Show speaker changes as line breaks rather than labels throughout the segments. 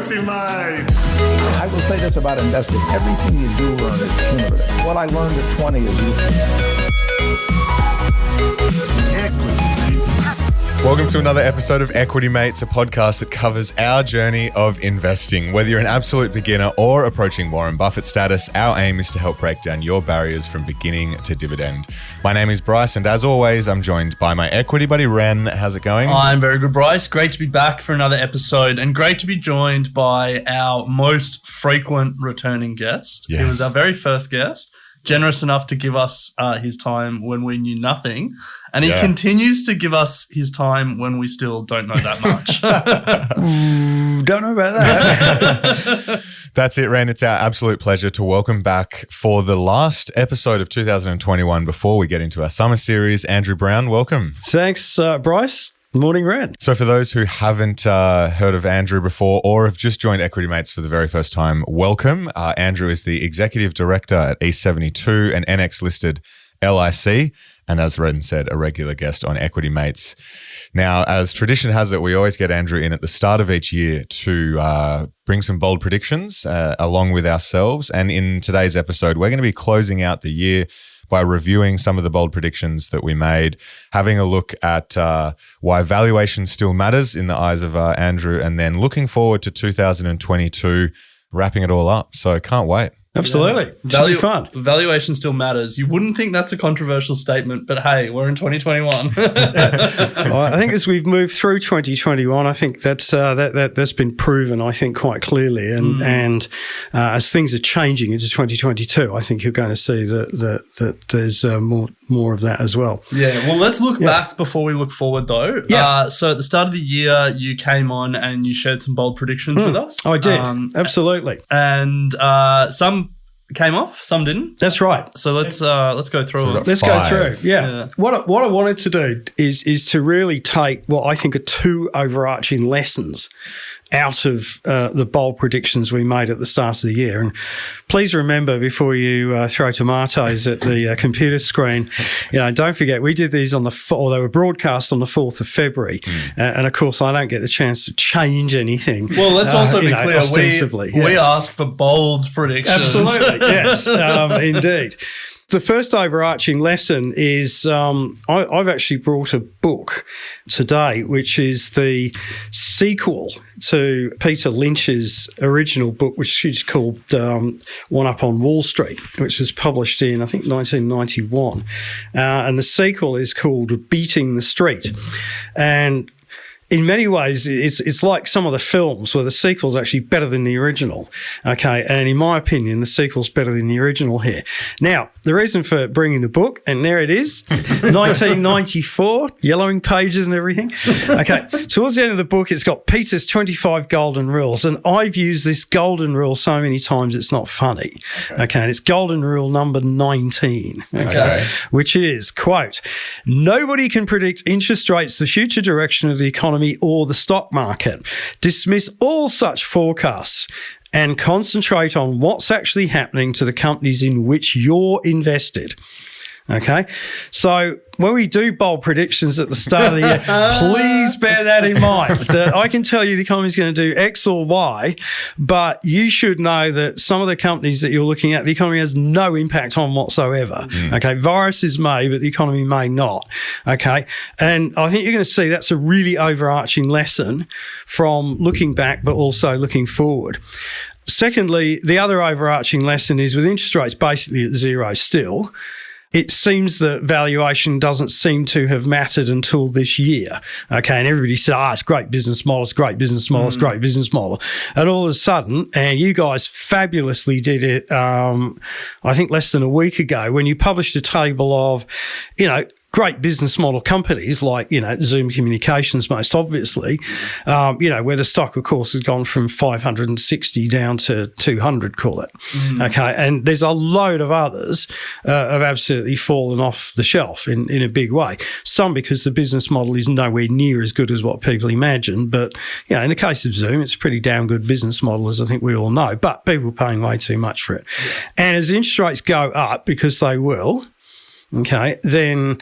equity, mate.
I will say this about investing. Everything you do learn is cumulative. What I learned at 20 is useful.
Welcome to another episode of Equity Mates, a podcast that covers our journey of investing. Whether you're an absolute beginner or approaching Warren Buffett status, our aim is to help break down your barriers from beginning to dividend. My name is Bryce, and as always, I'm joined by my equity buddy, Ren. How's it going?
I'm very good, Bryce. Great to be back for another episode, and great to be joined by our most frequent returning guest.
Yes.
He was our very first guest, generous enough to give us his time when we knew nothing. And he continues to give us his time when we still don't know that much.
Don't know about that.
That's it, Ren. It's our absolute pleasure to welcome back for the last episode of 2021 before we get into our summer series, Andrew Brown. Welcome.
Thanks, Bryce. Morning, Red.
So for those who haven't heard of Andrew before or have just joined Equity Mates for the very first time, welcome. Andrew is the Executive Director at E72, an NX-listed LIC, and as Redden said, a regular guest on Equity Mates. Now, as tradition has it, we always get Andrew in at the start of each year to bring some bold predictions along with ourselves. And in today's episode, we're going to be closing out the year by reviewing some of the bold predictions that we made, having a look at why valuation still matters in the eyes of Andrew, and then looking forward to 2022, wrapping it all up. So can't wait.
Absolutely. Should be fun.
Valuation still matters. You wouldn't think that's a controversial statement, but hey, we're in 2021.
Well, I think as we've moved through 2021, I think that's been proven, I think, quite clearly. And as things are changing into 2022, I think you're going to see that there's more of that as well.
Yeah. Well, let's look back before we look forward, though.
Yeah.
So at the start of the year, you came on and you shared some bold predictions with us.
I did. Absolutely.
And some came off, some didn't.
That's right.
So let's go through it.
Let's go through. Yeah. What I wanted to do is to really take what I think are two overarching lessons out of the bold predictions we made at the start of the year. And please remember, before you throw tomatoes at the computer screen, don't forget we did these on they were broadcast on the 4th of February. And of course, I don't get the chance to change anything.
Well, let's also be clear.
Ostensibly,
we asked for bold predictions.
Absolutely, yes, indeed. The first overarching lesson is I've actually brought a book today, which is the sequel to Peter Lynch's original book, which is called One Up on Wall Street, which was published in, I think, 1991. And the sequel is called Beating the Street. And in many ways, it's like some of the films where the sequel's actually better than the original, okay? And in my opinion, the sequel's better than the original here. Now, the reason for bringing the book, and there it is, 1994, yellowing pages and everything. Okay, towards the end of the book, it's got Peter's 25 golden rules, and I've used this golden rule so many times it's not funny, okay? And it's golden rule number 19, okay? Which is, quote, nobody can predict interest rates, the future direction of the economy, or the stock market. Dismiss all such forecasts and concentrate on what's actually happening to the companies in which you're invested. Okay, so when we do bold predictions at the start of the year, please bear that in mind. That I can tell you the economy is going to do X or Y, but you should know that some of the companies that you're looking at, the economy has no impact on whatsoever. Okay, viruses may, but the economy may not. Okay, and I think you're going to see that's a really overarching lesson from looking back, but also looking forward. Secondly, the other overarching lesson is with interest rates basically at zero still, it seems that valuation doesn't seem to have mattered until this year. Okay, and everybody said, it's great business model, it's great business model, it's great business model. And all of a sudden, and you guys fabulously did it, I think less than a week ago, when you published a table of, great business model companies like, Zoom Communications most obviously, where the stock, of course, has gone from 560 down to 200, call it. Okay, and there's a load of others have absolutely fallen off the shelf in a big way. Some because the business model is nowhere near as good as what people imagine, but, in the case of Zoom, it's a pretty damn good business model, as I think we all know, but people are paying way too much for it. Yeah. And as interest rates go up, because they will, okay, then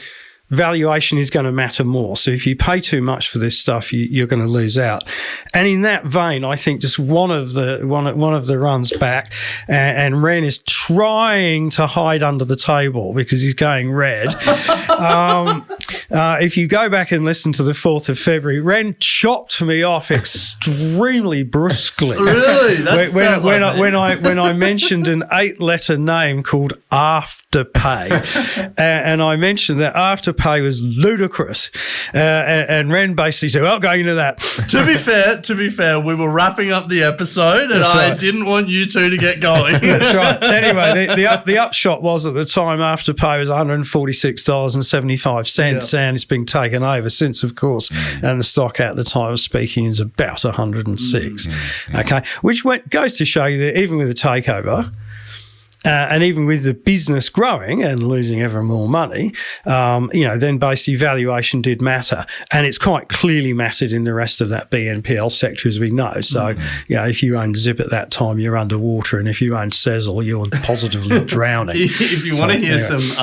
valuation is going to matter more. So if you pay too much for this stuff, you're going to lose out. And in that vein, I think just one of the runs back, and Ren is trying to hide under the table because he's going red. If you go back and listen to the 4th of February, Ren chopped me off extremely brusquely.
Really? That sounds
when I mentioned an 8-letter name called Afterpay, and I mentioned that Afterpay was ludicrous, and Ren basically said, "Well, going into that."
To be fair, we were wrapping up the episode, and I didn't want you two to get going.
That's right. Anyway, the upshot was at the time Afterpay was $146.75, and it's been taken over since, of course, and the stock at the time of speaking is about 106. Okay, which goes to show you that even with the takeover, and even with the business growing and losing ever more money, then basically valuation did matter. And it's quite clearly mattered in the rest of that BNPL sector, as we know. So, if you own Zip at that time, you're underwater. And if you own Sezzle, you're positively drowning.
If you want to hear some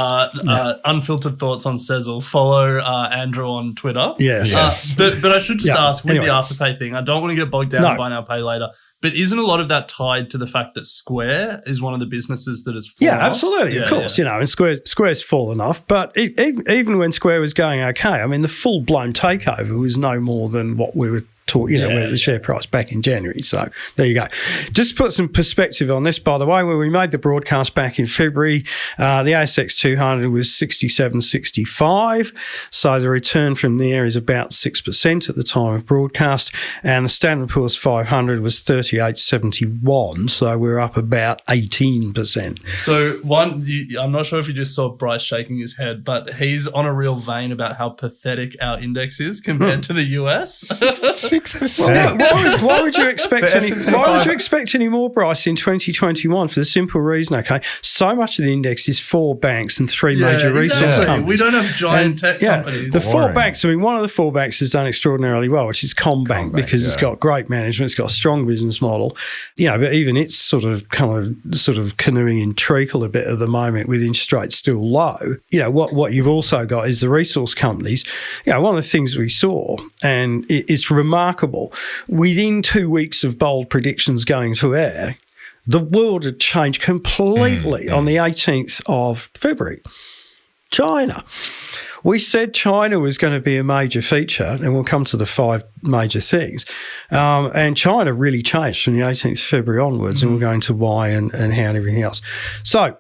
unfiltered thoughts on Sezzle, follow Andrew on Twitter.
Yes.
But I should just ask, with the Afterpay thing, I don't want to get bogged down in buy now, pay later. But isn't a lot of that tied to the fact that Square is one of the businesses that has fallen off?
Absolutely, of course. And Square's fallen off. But even when Square was going okay, I mean, the full-blown takeover was no more than what we were where the share price back in January. So there you go. Just to put some perspective on this, by the way, when we made the broadcast back in February, the ASX 200 was 67.65. So the return from there is about 6% at the time of broadcast. And the Standard & Poor's 500 was 38.71. So we're up about 18%.
So I'm not sure if you just saw Bryce shaking his head, but he's on a real vein about how pathetic our index is compared to the US.
6%.
Why would you expect any more, Bryce, in 2021? For the simple reason, so much of the index is 4 banks and 3 major resource companies.
We don't have giant tech companies.
The 4 banks. I mean, one of the 4 banks has done extraordinarily well, which is CommBank, because it's got great management, it's got a strong business model. But even it's sort of canoeing in treacle a bit at the moment with interest rates still low. What you've also got is the resource companies. One of the things we saw, and it's remarkable, within 2 weeks of bold predictions going to air, the world had changed completely on the 18th of February. China. We said China was going to be a major feature, and we'll come to the 5 major things. And China really changed from the 18th of February onwards, and we'll go into why and how and everything else. So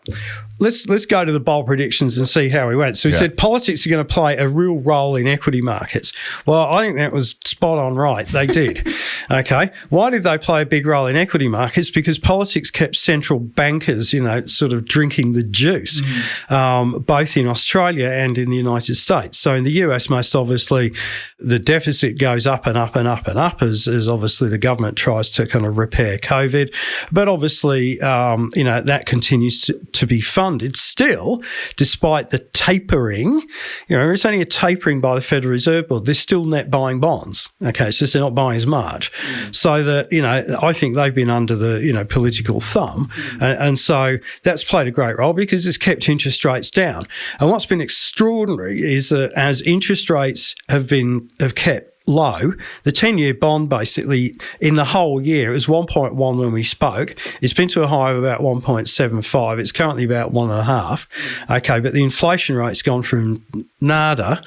let's go to the bold predictions and see how we went. So we said politics are going to play a real role in equity markets. Well, I think that was spot on right. They did. Okay. Why did they play a big role in equity markets? Because politics kept central bankers, sort of drinking the juice, both in Australia and in the United States. So in the US, most obviously, the deficit goes up and up and up and up as obviously the government tries to kind of repair COVID. But obviously, that continues to be funded still, despite the tapering. It's only a tapering by the Federal Reserve Board. They're still net buying bonds. Okay, it's just they're not buying as much. So that, I think they've been under the, political thumb. And so that's played a great role because it's kept interest rates down. And what's been extraordinary is that as interest rates have kept low, the 10-year bond basically in the whole year, it was 1.1 when we spoke. It's been to a high of about 1.75. It's currently about 1.5. Okay, but the inflation rate's gone from nada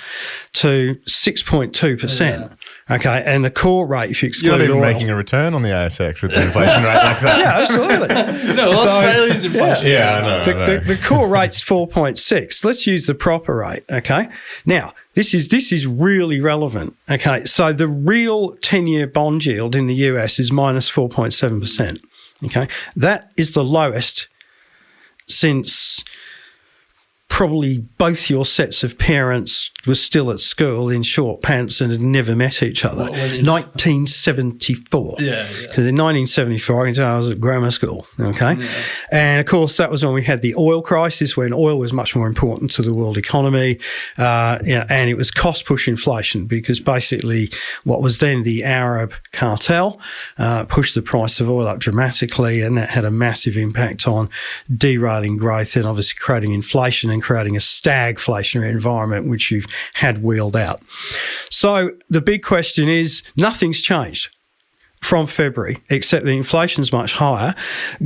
to 6.2%. Okay, and the core rate, if you exclude
you're not even
oil,
making a return on the ASX with the inflation rate like that.
Yeah, absolutely.
Australia's inflation.
I know.
The core rate's 4.6. Let's use the proper rate. Okay, now this is really relevant. Okay, so the real 10-year bond yield in the US is minus 4.7%. Okay, that is the lowest since probably both your sets of parents were still at school in short pants and had never met each other. 1974.
Yeah.
Because in 1974, I can tell I was at grammar school, okay? Yeah. And, of course, that was when we had the oil crisis, when oil was much more important to the world economy, and it was cost-push inflation because basically what was then the Arab cartel pushed the price of oil up dramatically, and that had a massive impact on derailing growth and obviously creating inflation then creating a stagflationary environment, which you've had wheeled out. So the big question is, nothing's changed from February, except the inflation's much higher.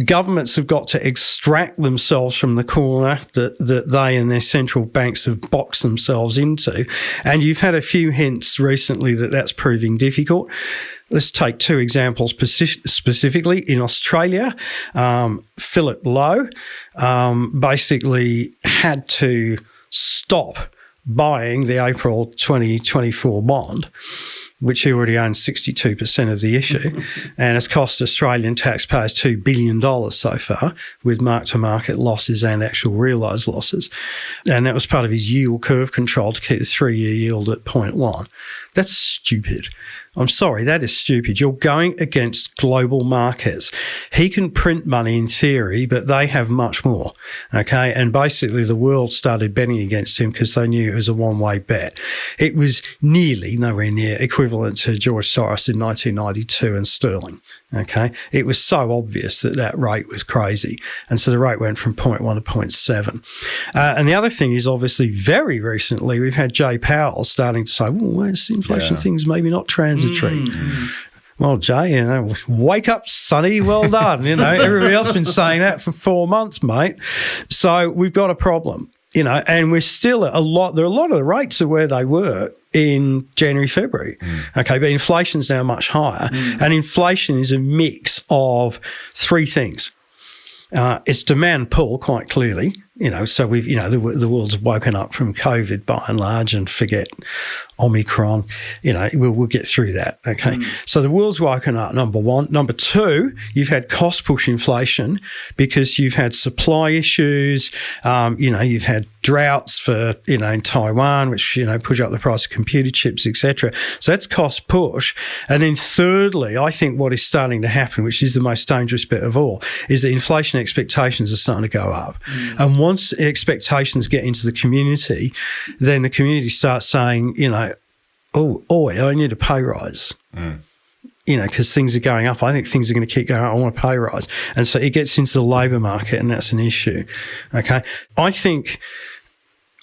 Governments have got to extract themselves from the corner that they and their central banks have boxed themselves into. And you've had a few hints recently that that's proving difficult. Let's take two examples specifically. In Australia, Philip Lowe basically had to stop buying the April 2024 bond, which he already owns 62% of the issue, and has cost Australian taxpayers $2 billion so far, with mark-to-market losses and actual realised losses. And that was part of his yield curve control to keep the 3-year yield at 0.1. That's stupid. I'm sorry, that is stupid. You're going against global markets. He can print money in theory, but they have much more, okay? And basically the world started betting against him because they knew it was a one-way bet. It was nowhere near equivalent to George Soros in 1992 and sterling, okay? It was so obvious that rate was crazy. And so the rate went from 0.1 to 0.7. And the other thing is, obviously, very recently, we've had Jay Powell starting to say, well, this inflation thing's maybe not transitory. Well, Jay, wake up, sonny, well done. Everybody else has been saying that for 4 months, mate. So we've got a problem, and we're still there are a lot of the rates are where they were in January, February. Okay, but inflation's now much higher. And inflation is a mix of three things. It's demand pull, quite clearly. So we've, the world's woken up from COVID by and large, and forget Omicron. We'll get through that. Okay. So the world's woken up, number one. Number two, you've had cost push inflation because you've had supply issues. You've had droughts for, in Taiwan, which, push up the price of computer chips, etc. So that's cost push. And then thirdly, I think what is starting to happen, which is the most dangerous bit of all, is that inflation expectations are starting to go up. And once expectations get into the community, then the community starts saying, I need a pay rise. Because things are going up. I think things are going to keep going up. I want a pay rise. And so it gets into the labour market, and that's an issue. Okay. I think,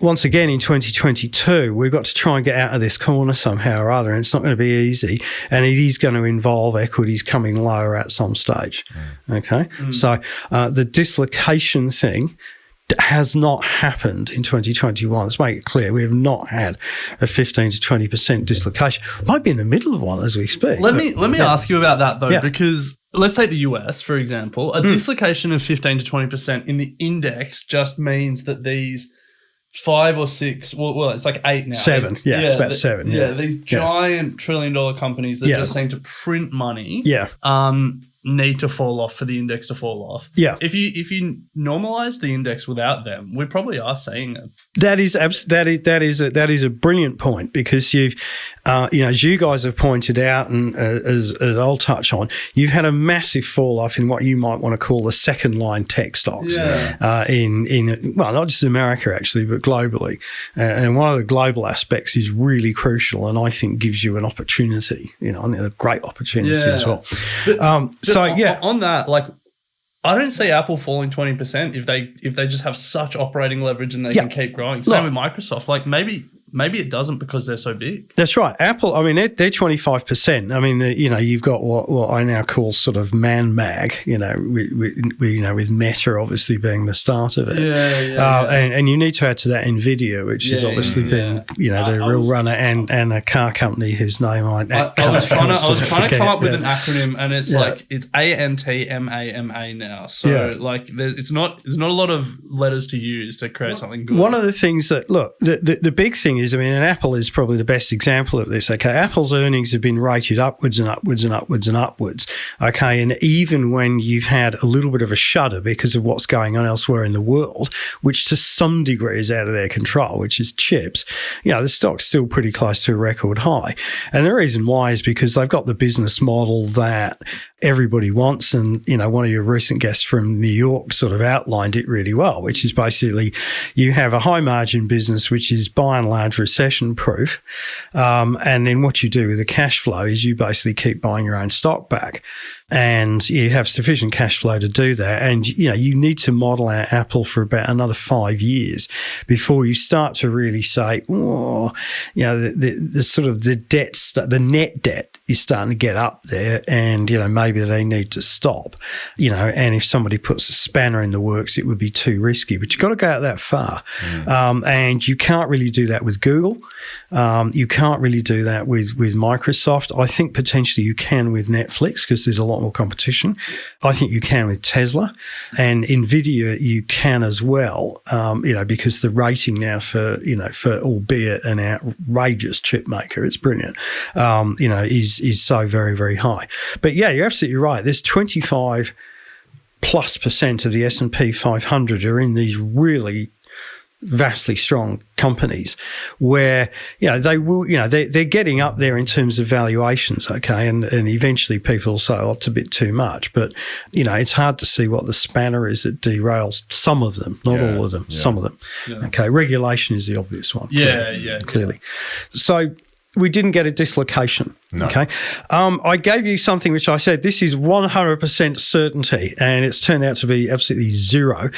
once again, in 2022, we've got to try and get out of this corner somehow or other, and it's not going to be easy. And it is going to involve equities coming lower at some stage. Okay. So the dislocation thing has not happened in 2021. Let's make it clear. We have not had a 15 to 20% dislocation. Might be in the middle of one as we speak.
Let me ask you about that, though, because let's take the US, for example. A dislocation of 15 to 20% in the index just means that these 5 or 6, well, it's like 8 now.
7, it's about 7.
These giant trillion-dollar companies that just seem to print money. Need to fall off for the index to fall off. If you normalize the index without them, we probably are seeing it.
That is a brilliant point, because you've as you guys have pointed out, and as I'll touch on, you've had a massive fall off in what you might want to call the second line tech stocks. In not just America actually, but globally. And one of the global aspects is really crucial, and I think gives you an opportunity. I think a great opportunity as well.
On that, like, I don't see Apple falling 20% if they just have such operating leverage and they can keep growing. Same with Microsoft. Like, maybe it doesn't because they're so big.
That's right. Apple, I mean, they're 25%. I mean, you've got what I now call sort of man mag, with Meta obviously being the start of it. And you need to add to that NVIDIA, which has obviously been, the real runner, and a car company whose name I was trying
to come up with an acronym, and it's like, it's ANTMAMA now. So there's not a lot of letters to use to create something good.
One of the things that, look, the big thing is, and Apple is probably the best example of this. Okay, Apple's earnings have been rated upwards and upwards and upwards and upwards. Okay, and even when you've had a little bit of a shudder because of what's going on elsewhere in the world, which to some degree is out of their control, which is chips, the stock's still pretty close to a record high. And the reason why is because they've got the business model that everybody wants. And, one of your recent guests from New York sort of outlined it really well, which is basically you have a high margin business, which is by and large recession proof. And then what you do with the cash flow is you basically keep buying your own stock back. And you have sufficient cash flow to do that. And, you need to model out Apple for about another 5 years before you start to really say, the sort of the net debt is starting to get up there, and, maybe they need to stop, and if somebody puts a spanner in the works, it would be too risky. But you've got to go out that far. And you can't really do that with Google. You can't really do that with Microsoft. I think potentially you can with Netflix because there's a lot more competition. I think you can with Tesla, and Nvidia you can as well. Because the rating now for albeit an outrageous chip maker, it's brilliant. Is so very, very high. But yeah, you're absolutely right. There's 25+% of the S&P 500 are in these really vastly strong companies where they will they're getting up there in terms of valuations, okay, and eventually people will say, oh, it's a bit too much, but it's hard to see what the spanner is that derails some of them, not all of them, some of them. Okay, regulation is the obvious one. Clearly. So we didn't get a dislocation. No. Okay. I gave you something which I said, this is 100% certainty, and it's turned out to be absolutely zero.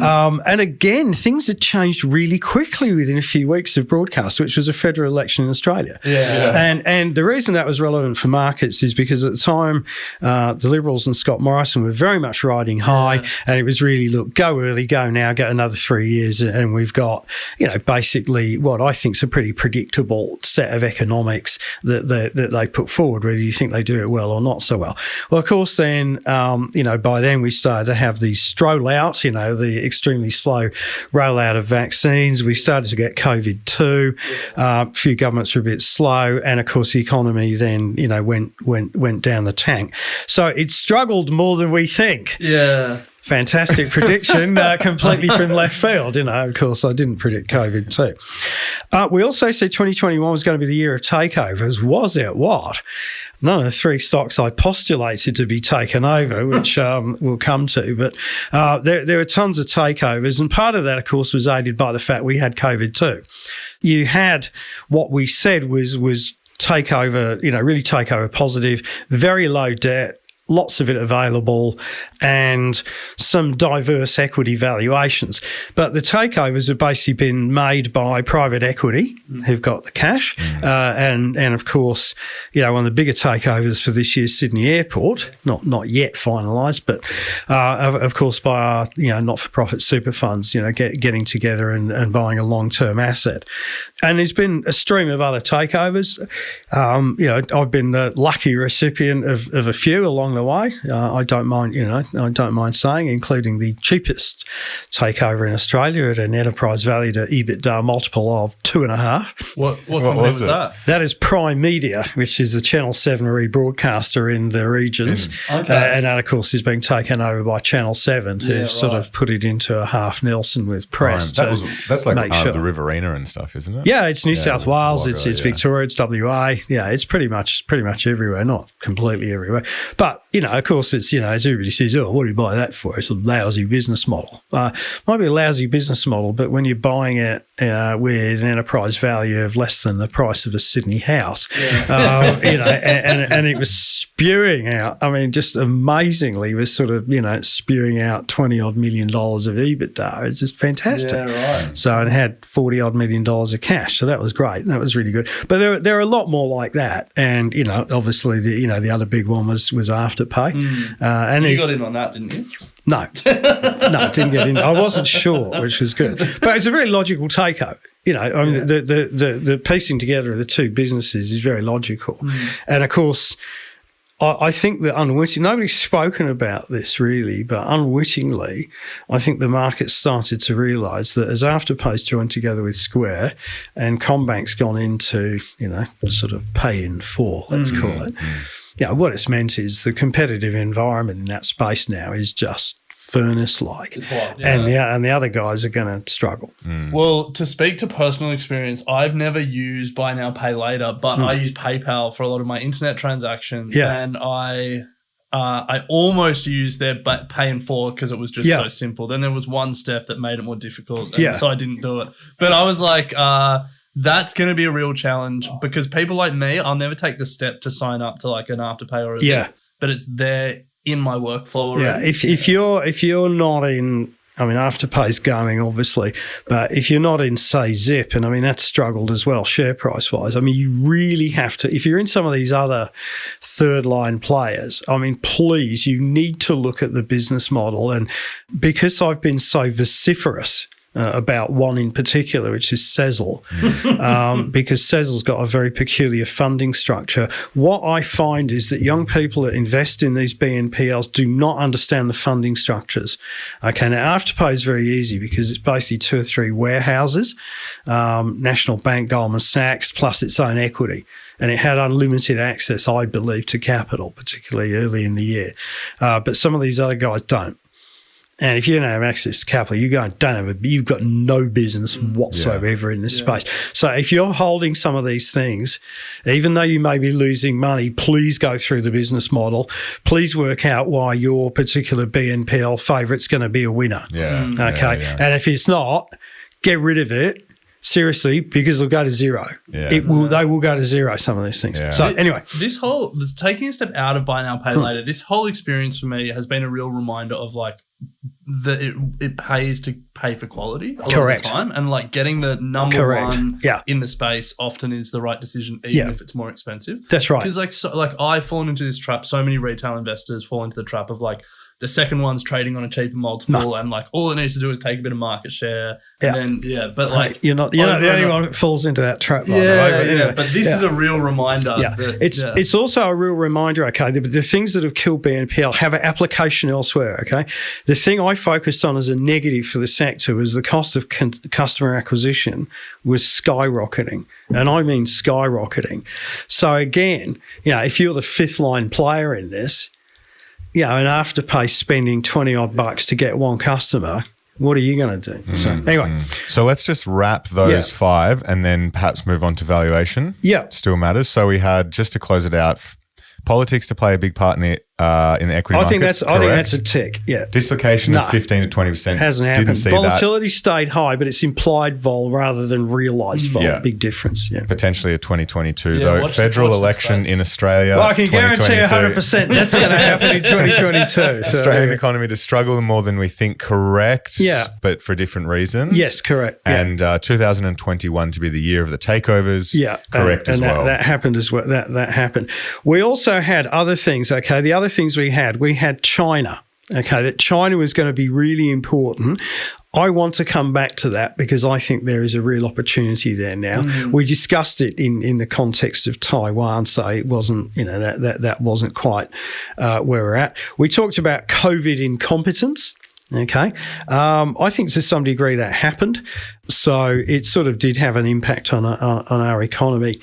And again, things had changed really quickly within a few weeks of broadcast, which was a federal election in Australia. And the reason that was relevant for markets is because at the time, the Liberals and Scott Morrison were very much riding high, and it was really, look, go early, go now, get another 3 years, and we've got, basically what I think is a pretty predictable set of economics that they put forward, whether you think they do it well or not so well. Well, of course, then, by then we started to have these strollouts, the extremely slow rollout of vaccines. We started to get COVID-2. A few governments were a bit slow. And, of course, the economy then, went down the tank. So it struggled more than we think.
Yeah.
Fantastic prediction, completely from left field. Of course, I didn't predict COVID too. We also said 2021 was going to be the year of takeovers. Was it what? None of the three stocks I postulated to be taken over, which we'll come to. But there were tons of takeovers. And part of that, of course, was aided by the fact we had COVID too. You had what we said was takeover, really takeover positive, very low debt, lots of it available, and some diverse equity valuations. But the takeovers have basically been made by private equity who've got the cash. And of course, one of the bigger takeovers for this year's Sydney Airport, not yet finalised, but of course by our not-for-profit super funds, getting together and buying a long-term asset. And there's been a stream of other takeovers. I've been the lucky recipient of a few along the way. I don't mind saying, including the cheapest takeover in Australia at an enterprise value to EBITDA multiple of 2.5.
What company was that?
That is Prime Media, which is the Channel 7 rebroadcaster in the regions. And that, of course, is being taken over by Channel 7, who sort of put it into a half Nelson with press.
That's like the Riverina and stuff, isn't it?
Yeah, it's New South Wales, it's Victoria, it's WA. Yeah, it's pretty much everywhere, not completely everywhere. But, of course, it's, as everybody says, oh, what do you buy that for? It's a lousy business model. Might be a lousy business model, but when you're buying it with an enterprise value of less than the price of a Sydney house, and it was spewing out, just amazingly, it was sort of, spewing out $20-odd million of EBITDA. It's just fantastic.
Yeah, right.
So it had $40-odd million of cash. So that was great. That was really good. But there are a lot more like that. And, obviously, the other big one was Afterpay. And
you got in on that, didn't you?
No, didn't get in. I wasn't sure, which was good. But it's a very logical takeover. The piecing together of the two businesses is very logical. And, of course, I think that nobody's spoken about this really, but unwittingly, I think the market started to realise that as Afterpay's joined together with Square and CommBank's gone into, sort of pay in full, let's call it. What it's meant is the competitive environment in that space now is just furnace-like.
It's hot,
and the other guys are going to struggle.
Well, to speak to personal experience, I've never used Buy Now, Pay Later, but I use PayPal for a lot of my internet transactions. And I I almost used their pay in full because it was just so simple. Then there was one step that made it more difficult, and so I didn't do it. But I was like, that's going to be a real challenge because people like me, I'll never take the step to sign up to like an Afterpay or a Zip, but it's there in my workflow already.
Yeah, if you're not in, I mean, Afterpay's going obviously, but if you're not in, say, Zip, and I mean that's struggled as well, share price wise. I mean, you really have to. If you're in some of these other third line players, I mean, please, you need to look at the business model. And because I've been so vociferous about one in particular, which is Sezzle, because Sezzle's got a very peculiar funding structure. What I find is that young people that invest in these BNPLs do not understand the funding structures. Okay, now Afterpay is very easy because it's basically 2 or 3 warehouses, National Bank, Goldman Sachs, plus its own equity. And it had unlimited access, I believe, to capital, particularly early in the year. But some of these other guys don't. And if you don't have access to capital, you've got no business whatsoever in this space. So if you're holding some of these things, even though you may be losing money, please go through the business model. Please work out why your particular BNPL favourite's going to be a winner. Okay. And if it's not, get rid of it. Seriously, because they'll go to zero. They will go to zero, some of these things. So anyway.
This taking a step out of buy now, pay later, this whole experience for me has been a real reminder of like it pays to pay for quality a lot of the time. And like getting the number one in the space often is the right decision, even if it's more expensive.
That's right.
Because like I've fallen into this trap. So many retail investors fall into the trap of like, the second one's trading on a cheaper multiple, and like all it needs to do is take a bit of market share. And then but like
you're not the only one that falls into that trap.
But this is a real reminder.
It's also a real reminder. Okay, the things that have killed BNPL have an application elsewhere. Okay, the thing I focused on as a negative for the sector was the cost of customer acquisition was skyrocketing, and I mean skyrocketing. So again, if you're the fifth line player in this. And Afterpay spending $20 to get one customer, what are you going to do? So anyway.
So let's just wrap those 5 and then perhaps move on to valuation.
Yeah.
Still matters. So we had, just to close it out, politics to play a big part in the equity markets.
I think that's a tick. Yeah.
Dislocation of 15 to 20%.
Hasn't happened. Didn't see Volatility stayed high, but it's implied vol rather than realised vol. Yeah. Big difference. Yeah.
Potentially a 2022 though. Federal election in Australia.
Well, I can guarantee 100% that's going to happen in 2022. So.
Australian economy to struggle more than we think. Correct.
Yeah.
But for different reasons.
Yes, correct.
And 2021 to be the year of the takeovers.
Yeah.
Correct as well.
That happened as well. That happened. We also had other things. Okay. The other things we had China. Okay, that China was going to be really important. I want to come back to that because I think there is a real opportunity there now. We discussed it in the context of Taiwan, so it wasn't, that wasn't quite where we're at. We talked about COVID incompetence. Okay. I think to some degree that happened. So it sort of did have an impact on our economy.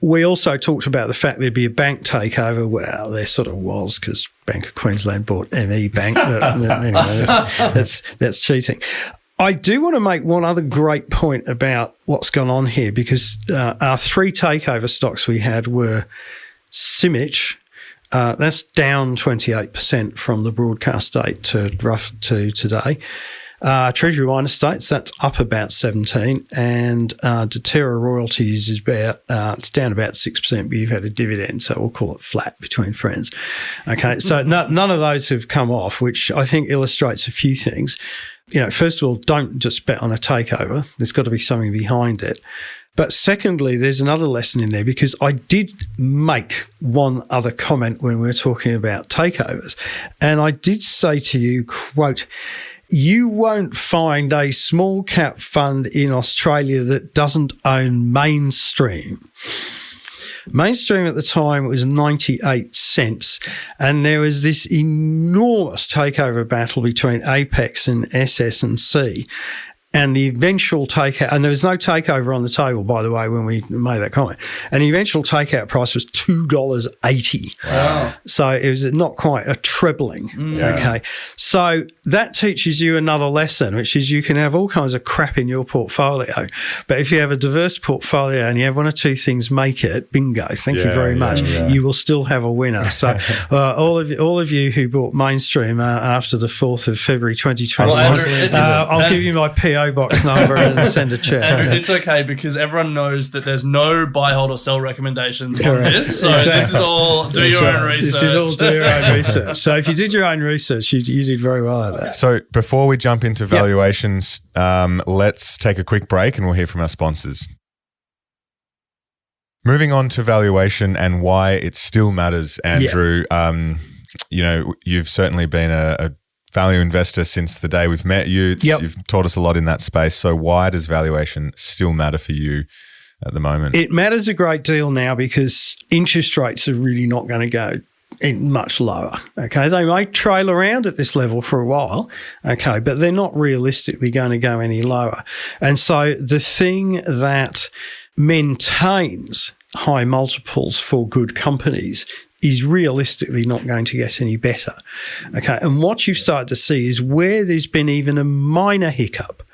We also talked about the fact there'd be a bank takeover. Well, there sort of was because Bank of Queensland bought ME Bank. Anyway, that's cheating. I do want to make one other great point about what's gone on here because our 3 takeover stocks we had were Simic. That's down 28% from the broadcast date to today. Treasury Wine Estates, that's up about 17%, and Deterra Royalties is it's down about 6%, but you've had a dividend, so we'll call it flat between friends. Okay, so none of those have come off, which I think illustrates a few things. First of all, don't just bet on a takeover. There's got to be something behind it. But secondly, there's another lesson in there because I did make one other comment when we were talking about takeovers, and I did say to you, quote, you won't find a small cap fund in Australia that doesn't own Mainstream. Mainstream at the time was 98 cents, and there was this enormous takeover battle between Apex and SS&C. And the eventual takeout, and there was no takeover on the table, by the way, when we made that comment. And the eventual takeout price was $2.80.
Wow.
So it was not quite a trebling. Okay. So that teaches you another lesson, which is you can have all kinds of crap in your portfolio. But if you have a diverse portfolio and you have one or two things make it, bingo, thank you very much. You will still have a winner. So all of you who bought Mainstream after the 4th of February 2021, I'll give you my PO box number and send a check.
Andrew, it's okay because everyone knows that there's no buy, hold, or sell recommendations on this. So this is all do your own research.
This is all do your own research. So if you did your own research, you did very well at that.
So before we jump into valuations, let's take a quick break and we'll hear from our sponsors. Moving on to valuation and why it still matters, Andrew. You've certainly been a value investor since the day we've met you. You've taught us a lot in that space. So why does valuation still matter for you at the moment?
It matters a great deal now because interest rates are really not going to go much lower. Okay, they may trail around at this level for a while. Okay, but they're not realistically going to go any lower. And so the thing that maintains high multiples for good companies is realistically not going to get any better. Okay, and what you've started to see is where there's been even a minor hiccup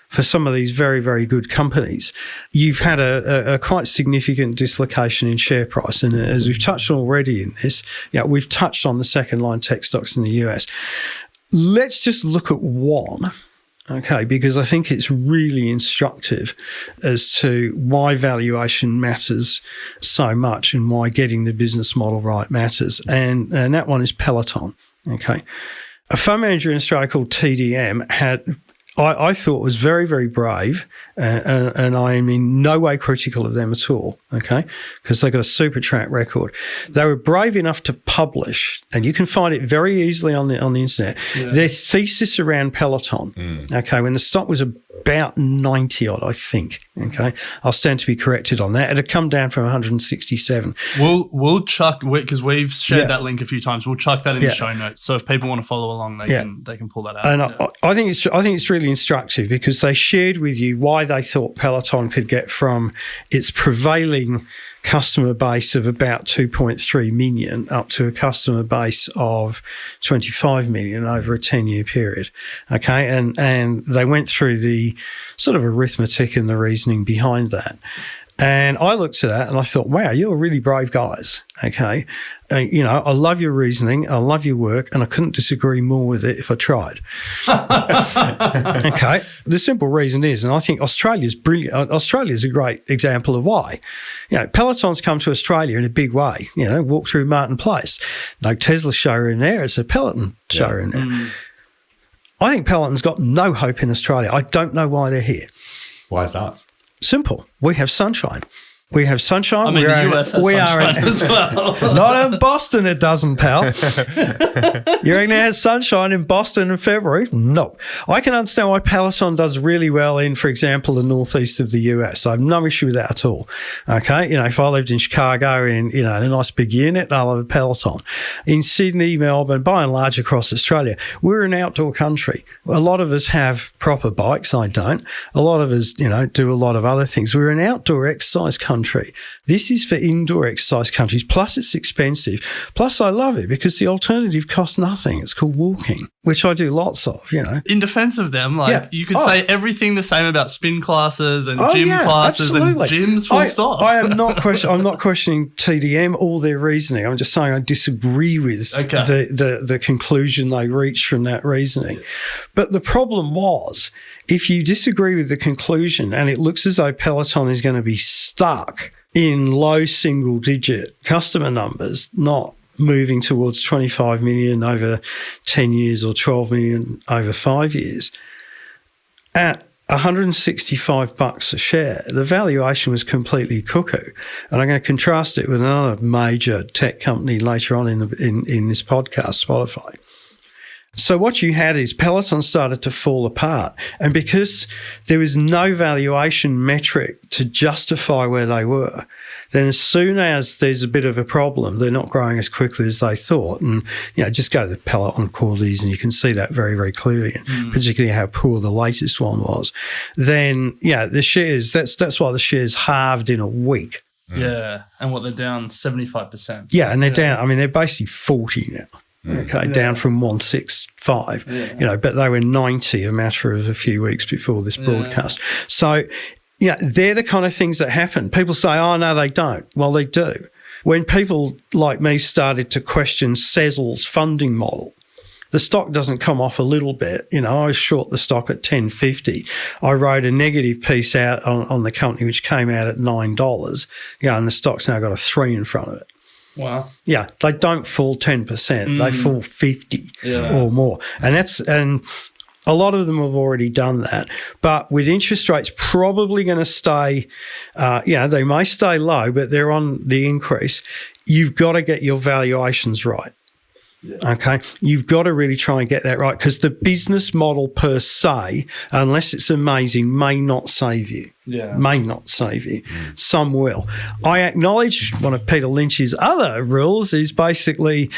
for some of these very, very good companies, you've had a quite significant dislocation in share price. And as we've touched on already in this, we've touched on the second line tech stocks in the US. Let's just look at one. Okay, because I think it's really instructive as to why valuation matters so much and why getting the business model right matters. And that one is Peloton. Okay. A fund manager in Australia called TDM I thought was very, very brave, and I am in no way critical of them at all, okay, because they've got a super track record. They were brave enough to publish, and you can find it very easily on the internet, their thesis around Peloton, okay, when the stock was about 90 odd, I think, okay. I'll stand to be corrected on that. It had come down from 167.
We'll chuck, because we've shared that link a few times, we'll chuck that in the show notes. So if people want to follow along, they can pull that out.
And I think it's really instructive because they shared with you why they thought Peloton could get from its prevailing customer base of about 2.3 million up to a customer base of 25 million over a 10-year period. Okay, and they went through the sort of arithmetic and the reasoning behind that. And I looked at that and I thought, wow, you're really brave guys. Okay. I love your reasoning. I love your work. And I couldn't disagree more with it if I tried. Okay. The simple reason is, and I think Australia's brilliant. Australia's a great example of why. Peloton's come to Australia in a big way. Walk through Martin Place. No Tesla showroom there. It's a Peloton showroom there. I think Peloton's got no hope in Australia. I don't know why they're here.
Why is that?
Simple. We have sunshine. We have sunshine.
I mean, the US has sunshine as well.
Not in Boston, it doesn't, pal. You reckon it has sunshine in Boston in February? No. I can understand why Peloton does really well in, for example, the northeast of the US. I have no issue with that at all. Okay? If I lived in Chicago in, in a nice big unit, I love a Peloton. In Sydney, Melbourne, by and large across Australia, we're an outdoor country. A lot of us have proper bikes. I don't. A lot of us, do a lot of other things. We're an outdoor exercise country. This is for indoor exercise countries. Plus, it's expensive. Plus, I love it because the alternative costs nothing. It's called walking, which I do lots of,
In defense of them, you could say everything the same about spin classes and gym classes
absolutely.
And gyms, full stop.
I'm not questioning TDM or their reasoning. I'm just saying I disagree with the conclusion they reached from that reasoning. But the problem was, if you disagree with the conclusion and it looks as though Peloton is going to be stuck in low single-digit customer numbers, not moving towards 25 million over 10 years or 12 million over 5 years, at $165 a share, the valuation was completely cuckoo. And I'm going to contrast it with another major tech company later on in this podcast, Spotify. So what you had is Peloton started to fall apart. And because there was no valuation metric to justify where they were, then as soon as there's a bit of a problem, they're not growing as quickly as they thought. And, just go to the Peloton quarterlies and you can see that very, very clearly, particularly how poor the latest one was. Then, the shares, that's why the shares halved in a week.
Yeah. And they're down 75%.
Yeah, and they're down. I mean, they're basically 40 now. Okay, down from 165, but they were 90 a matter of a few weeks before this broadcast. So, they're the kind of things that happen. People say, oh, no, they don't. Well, they do. When people like me started to question Sezzle's funding model, the stock doesn't come off a little bit. I was short the stock at $10.50. I wrote a negative piece out on the company, which came out at $9. And the stock's now got a 3 in front of it.
Wow.
Yeah, they don't fall 10%. They fall 50 or more. And a lot of them have already done that. But with interest rates probably going to stay, they may stay low, but they're on the increase. You've got to get your valuations right. Yeah. Okay, you've got to really try and get that right, because the business model per se, unless it's amazing, may not save you. Yeah, may not save you. Some will. I acknowledge one of Peter Lynch's other rules is basically,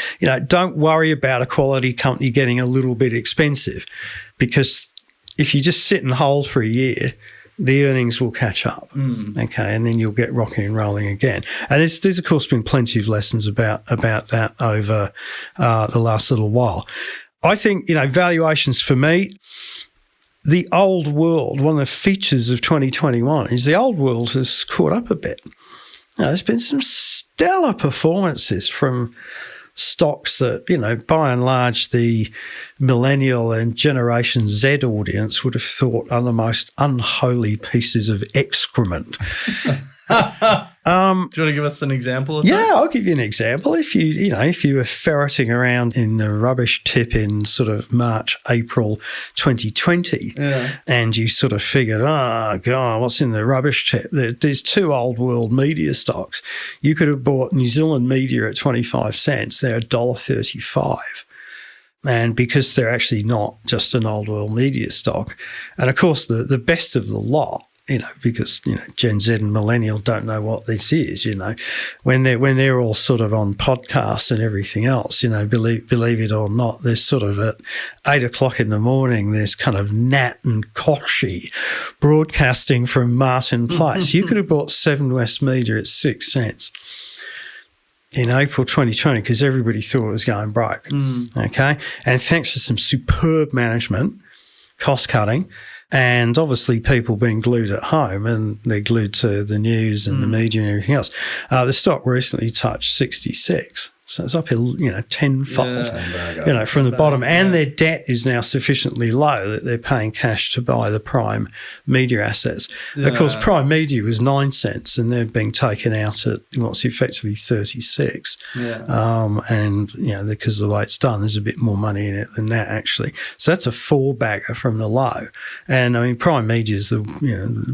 don't worry about a quality company getting a little bit expensive, because if you just sit and hold for a year, the earnings will catch up, okay, and then you'll get rocking and rolling again. And there's of course been plenty of lessons about that over the last little while. I think, valuations for me, the old world, one of the features of 2021 is the old world has caught up a bit. There's been some stellar performances from stocks that, by and large, the millennial and Generation Z audience would have thought are the most unholy pieces of excrement.
Do you want to give us an example of that?
Yeah, I'll give you an example. If you were ferreting around in the rubbish tip in sort of March, April 2020, and you sort of figured, oh, God, what's in the rubbish tip? There's 2 old world media stocks. You could have bought New Zealand Media at 25 cents. They're $1.35. And because they're actually not just an old world media stock. And, of course, the best of the lot, because Gen Z and millennial don't know what this is. When they're all sort of on podcasts and everything else. Believe it or not, there's sort of at 8 o'clock in the morning. There's kind of Nat and Kochie broadcasting from Martin Place. You could have bought 7 West Media at 6 cents in April 2020 because everybody thought it was going broke. Okay, and thanks to some superb management, cost cutting. And obviously people being glued at home and they're glued to the news and the media and everything else. The stock recently touched 66. So it's up, tenfold, from the bottom. And their debt is now sufficiently low that they're paying cash to buy the Prime Media assets. Yeah. Of course, Prime Media was 9 cents and they're being taken out at what's effectively 36. Yeah. And, because of the way it's done, there's a bit more money in it than that, actually. So that's a 4-bagger from the low. And, I mean, Prime Media is the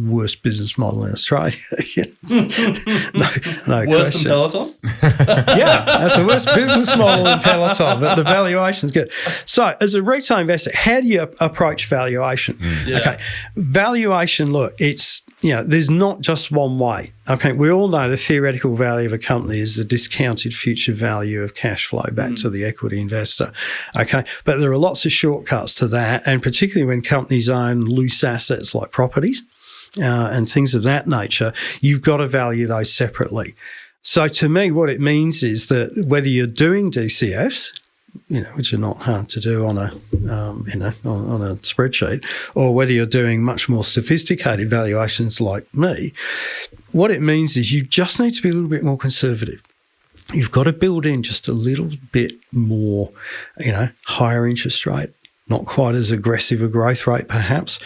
worst business model in Australia. no
Worse
question.
than Peloton?
Yeah, that's the worst business model in Peloton, but the valuation's good. So as a retail investor, how do you approach valuation? Okay, valuation, look, it's, there's not just one way. Okay, we all know the theoretical value of a company is the discounted future value of cash flow back to the equity investor. Okay, but there are lots of shortcuts to that, and particularly when companies own loose assets like properties and things of that nature, you've got to value those separately. So to me, what it means is that whether you're doing DCFs, which are not hard to do on a spreadsheet, or whether you're doing much more sophisticated valuations like me, what it means is you just need to be a little bit more conservative. You've got to build in just a little bit more, higher interest rate, not quite as aggressive a growth rate perhaps,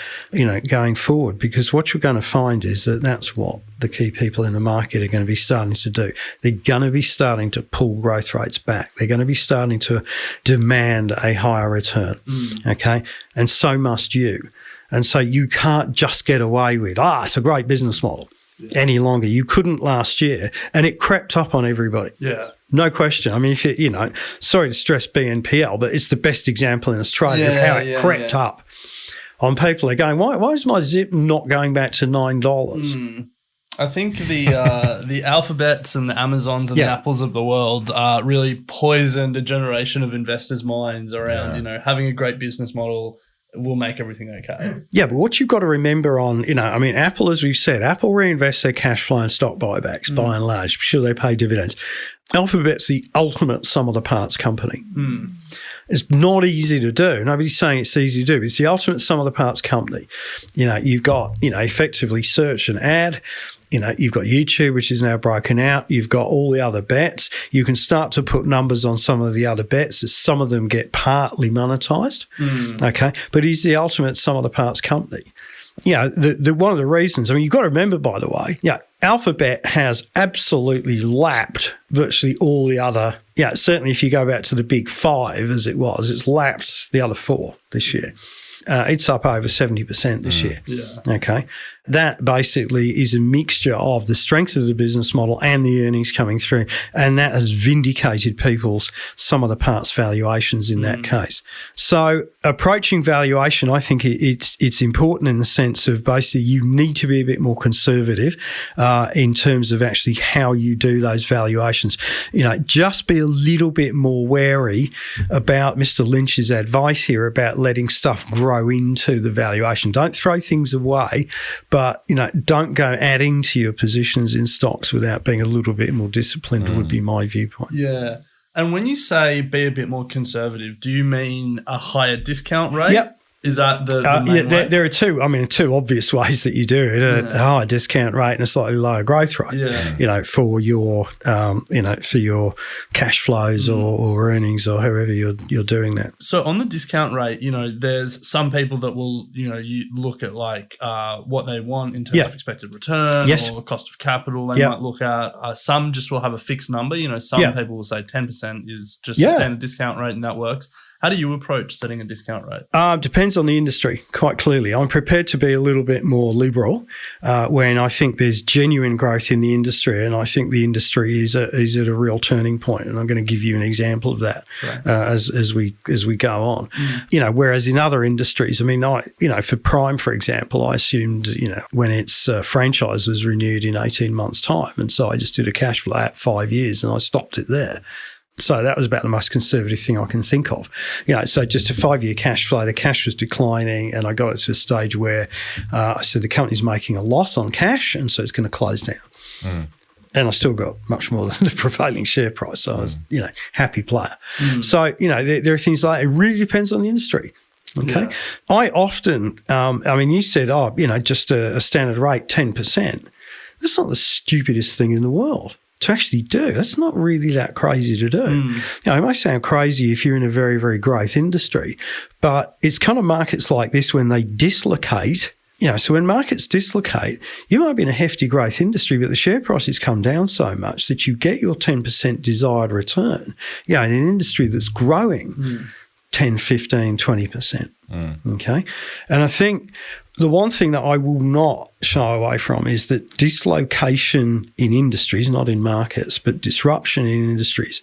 going forward, because what you're going to find is that that's what the key people in the market are going to be starting to do. They're going to be starting to pull growth rates back. They're going to be starting to demand a higher return, okay? And so must you. And so you can't just get away with, it's a great business model. any longer. You couldn't last year, and it crept up on everybody.
Yeah.
No question. I mean, if you know, sorry to stress BNPL, but it's the best example in Australia of how it crept up on people. They're going, why is my zip not going back to $9?
I think the Alphabets and the Amazons and the Apples of the world really poisoned a generation of investors' minds around, you know, having a great business model will make everything okay.
Yeah, but what you've got to remember on, you know, I mean, Apple, as we've said, Apple reinvests their cash flow in stock buybacks by and large. I'm sure they pay dividends. Alphabet's the ultimate sum of the parts company. It's not easy to do. Nobody's saying it's easy to do. It's the ultimate sum of the parts company. You know, you've got, you know, effectively search and ad. You know, you've got YouTube, which is now broken out. You've got all the other bets. You can start to put numbers on some of the other bets as some of them get partly monetized. Okay. But he's the ultimate sum of the parts company. You know, the one of the reasons, I mean, you've got to remember, by the way, Alphabet has absolutely lapped virtually all the other, certainly if you go back to the big five as it was, it's lapped the other four this year. It's up over 70% this year. Okay. That basically is a mixture of the strength of the business model and the earnings coming through, and that has vindicated people's some of the parts valuations in that case. So approaching valuation, I think it's important in the sense of basically you need to be a bit more conservative in terms of actually how you do those valuations. You know, just be a little bit more wary about Mr. Lynch's advice here about letting stuff grow into the valuation. Don't throw things away, but, you know, don't go adding to your positions in stocks without being a little bit more disciplined would be my viewpoint.
Yeah. And when you say be a bit more conservative, do you mean a higher discount rate?
Yep.
Is that the main way?
There are two obvious ways that you do it, a higher discount rate and a slightly lower growth rate, you know, for your, for your cash flows or earnings or however you're doing that.
So on the discount rate, you know, there's some people that will, you know, you look at like what they want in terms of expected return or cost of capital they might look at. Some just will have a fixed number. You know, some people will say 10% is just a standard discount rate and that works. How do you approach setting a discount rate?
Depends on the industry, quite clearly. I'm prepared to be a little bit more liberal when I think there's genuine growth in the industry, and I think the industry is at a real turning point. And I'm going to give you an example of that as we go on. You know, whereas in other industries, I mean, for Prime, for example, I assumed, you know, when its franchise was renewed in 18 months' time, and so I just did a cash flow at 5 years, and I stopped it there. So that was about the most conservative thing I can think of. You know, so just a 5-year cash flow, the cash was declining, and I got it to a stage where I said the company's making a loss on cash, and so it's going to close down. And I still got much more than the prevailing share price. So I was, you know, happy player. So, you know, there are things like, it really depends on the industry. Okay. Yeah. I often, you said, just a standard rate, 10%. That's not the stupidest thing in the world to actually do. That's not really that crazy to do. You know, it may sound crazy if you're in a very, very growth industry, but it's kind of markets like this when they dislocate. You know, so when markets dislocate, you might be in a hefty growth industry, but the share prices come down so much that you get your 10% desired return, you know, in an industry that's growing 10, 15, 20%. Okay. And I think the one thing that I will not shy away from is that dislocation in industries, not in markets, but disruption in industries,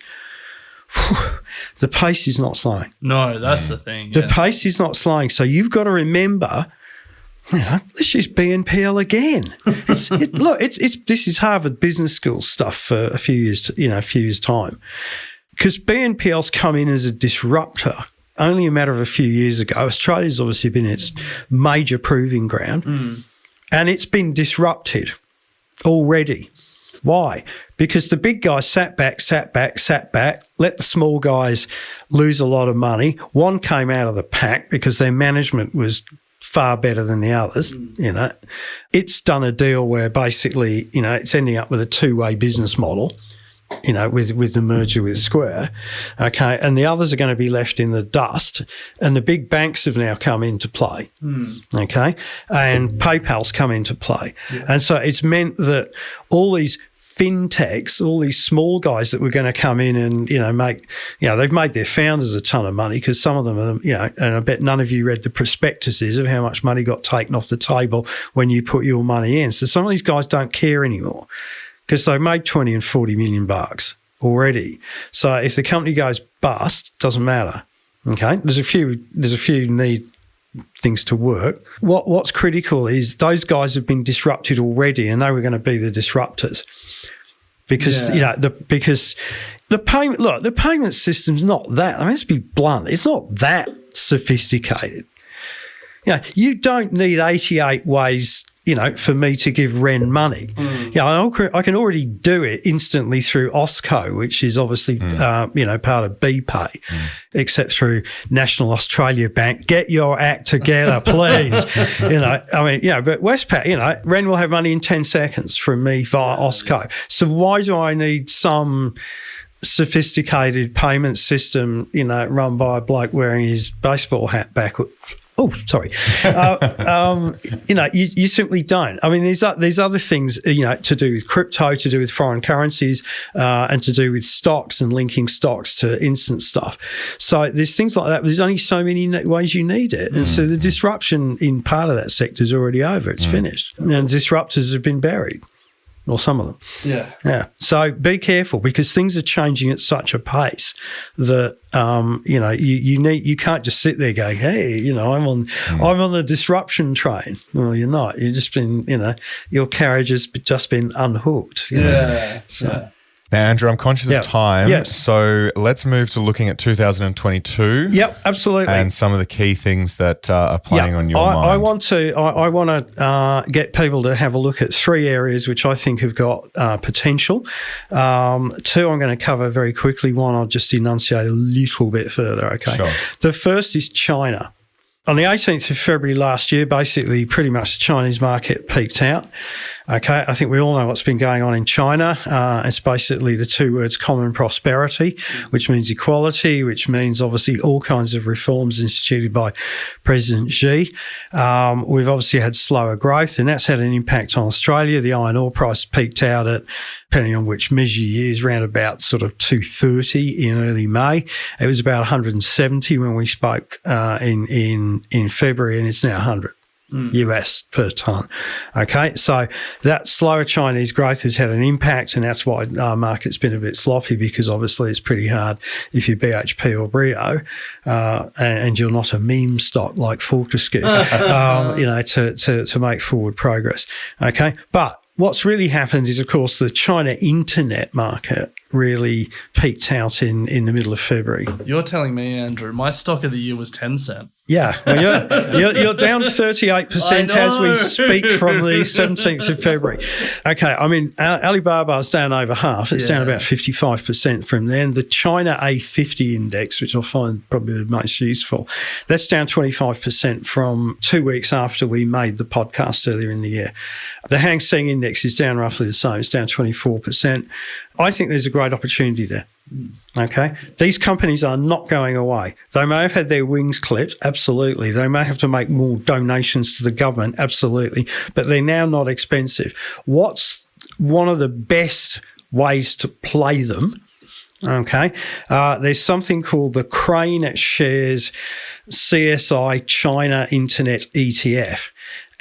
the pace is not slowing.
No, that's the thing.
The pace is not slowing. So you've got to remember, you know, let's use BNPL again. This is Harvard Business School stuff for a few years time, because BNPL's come in as a disruptor only a matter of a few years ago. Australia's obviously been its major proving ground, and it's been disrupted already. Why? Because the big guys sat back, let the small guys lose a lot of money. One came out of the pack because their management was far better than the others. You know, it's done a deal where basically, you know, it's ending up with a two-way business model, you know, with the merger with Square, okay, and the others are going to be left in the dust, and the big banks have now come into play, okay, and PayPal's come into play, and so it's meant that all these fintechs, all these small guys that were going to come in and, they've made their founders a ton of money because some of them are, and I bet none of you read the prospectuses of how much money got taken off the table when you put your money in. So some of these guys don't care anymore because they've made 20 and 40 million bucks already. So if the company goes bust, doesn't matter. Okay, there's a few need things to work. What's critical is those guys have been disrupted already, and they were going to be the disruptors because because the payment system's not that. I mean, let's be blunt, it's not that sophisticated. You don't need 88 ways, for me to give Ren money. I can already do it instantly through Osco, which is obviously, part of BPay, except through National Australia Bank. Get your act together, please. But Westpac, Ren will have money in 10 seconds from me via Osco. So why do I need some sophisticated payment system, run by a bloke wearing his baseball hat backwards? Oh, sorry. You simply don't. I mean, there's other things, to do with crypto, to do with foreign currencies, and to do with stocks and linking stocks to instant stuff. So there's things like that. But there's only so many ways you need it. And so the disruption in part of that sector is already over. It's finished. And disruptors have been buried. Or some of them. Yeah. So be careful because things are changing at such a pace that you can't just sit there going, hey, I'm on the disruption train. Well, you're not. You've just been, your carriage has just been unhooked.
Now, Andrew, I'm conscious of time,
yes.
So let's move to looking at 2022.
Yep, absolutely.
And some of the key things that are playing on your mind.
I want to get people to have a look at 3 areas which I think have got potential. 2 I'm going to cover very quickly. 1 I'll just enunciate a little bit further, okay?
Sure.
The first is China. On the 18th of February last year, basically pretty much the Chinese market peaked out. Okay, I think we all know what's been going on in China. It's basically the 2 words common prosperity, which means equality, which means obviously all kinds of reforms instituted by President Xi. We've obviously had slower growth, and that's had an impact on Australia. The iron ore price peaked out at, depending on which measure you use, around about sort of 230 in early May. It was about 170 when we spoke in February, and it's now 100. US per tonne. Okay, so that slower Chinese growth has had an impact, and that's why our market's been a bit sloppy because obviously it's pretty hard if you're BHP or Brio and you're not a meme stock like Fortescue, to make forward progress. Okay, but what's really happened is, of course, the China internet market really peaked out in the middle of February.
You're telling me, Andrew, my stock of the year was Tencent.
Yeah, well, you're down 38% as we speak from the 17th of February. Okay, I mean, Alibaba's down over half. It's down about 55% from then. The China A50 index, which I find probably the most useful, that's down 25% from 2 weeks after we made the podcast earlier in the year. The Hang Seng index is down roughly the same. It's down 24%. I think there's a great opportunity there. Okay, these companies are not going away. They may have had their wings clipped, absolutely. They may have to make more donations to the government, absolutely. But they're now not expensive. What's one of the best ways to play them? Okay, there's something called the Crane Shares CSI China Internet ETF.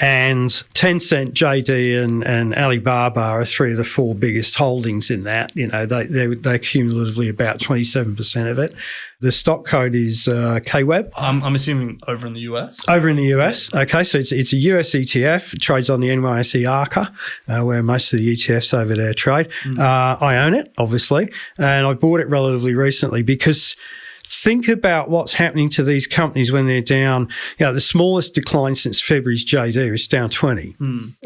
And Tencent, JD, and Alibaba are 3 of the 4 biggest holdings in that. They're cumulatively about 27% of it. The stock code is KWEB.
I'm assuming over in the US?
Over in the US. Okay, so it's a US ETF. It trades on the NYSE ARCA, where most of the ETFs over there trade. I own it, obviously, and I bought it relatively recently because think about what's happening to these companies when they're down. The smallest decline since February's JD is down 20.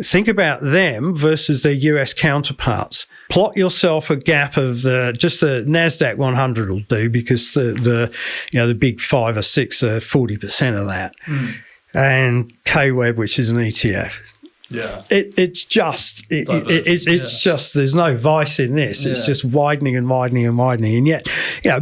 Think about them versus their US counterparts. Plot yourself a gap of the NASDAQ 100 will do because the big 5 or 6 are 40% of that. And KWEB, which is an ETF.
Yeah,
it's just there's no vice in this. It's just widening and widening and widening, and yet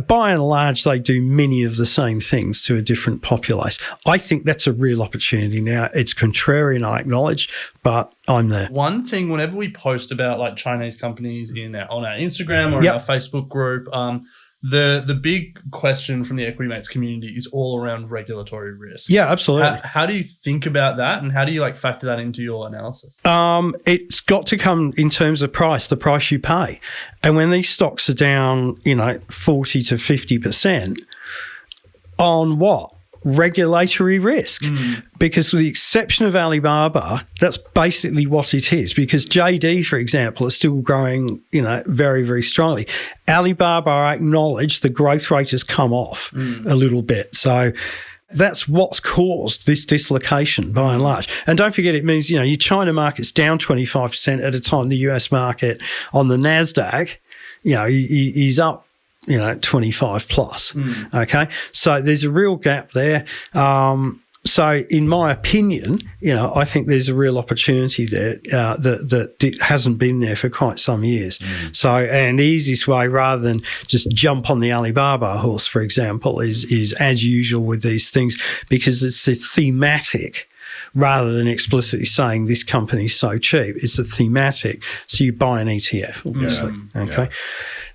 by and large, they do many of the same things to a different populace. I think that's a real opportunity now. It's contrarian, I acknowledge, but I'm there.
One thing, whenever we post about like Chinese companies on our Instagram or in our Facebook group, the big question from the Equity Mates community is all around regulatory risk.
Yeah, absolutely.
How do you think about that, and how do you like factor that into your analysis?
It's got to come in terms of price, the price you pay. And when these stocks are down, 40 to 50%, on what? Regulatory risk. Because with the exception of Alibaba, that's basically what it is. Because JD, for example, is still growing, very, very strongly. Alibaba, I acknowledge the growth rate has come off a little bit. So that's what's caused this dislocation by and large. And don't forget, it means, your China market's down 25% at a time the US market on the NASDAQ, is up 25 plus. Okay. So there's a real gap there. So in my opinion, I think there's a real opportunity there that hasn't been there for quite some years. So, and the easiest way, rather than just jump on the Alibaba horse, for example, is as usual with these things, because it's a thematic. Rather than explicitly saying this company's so cheap, it's a thematic. So you buy an ETF, obviously. Okay. Yeah.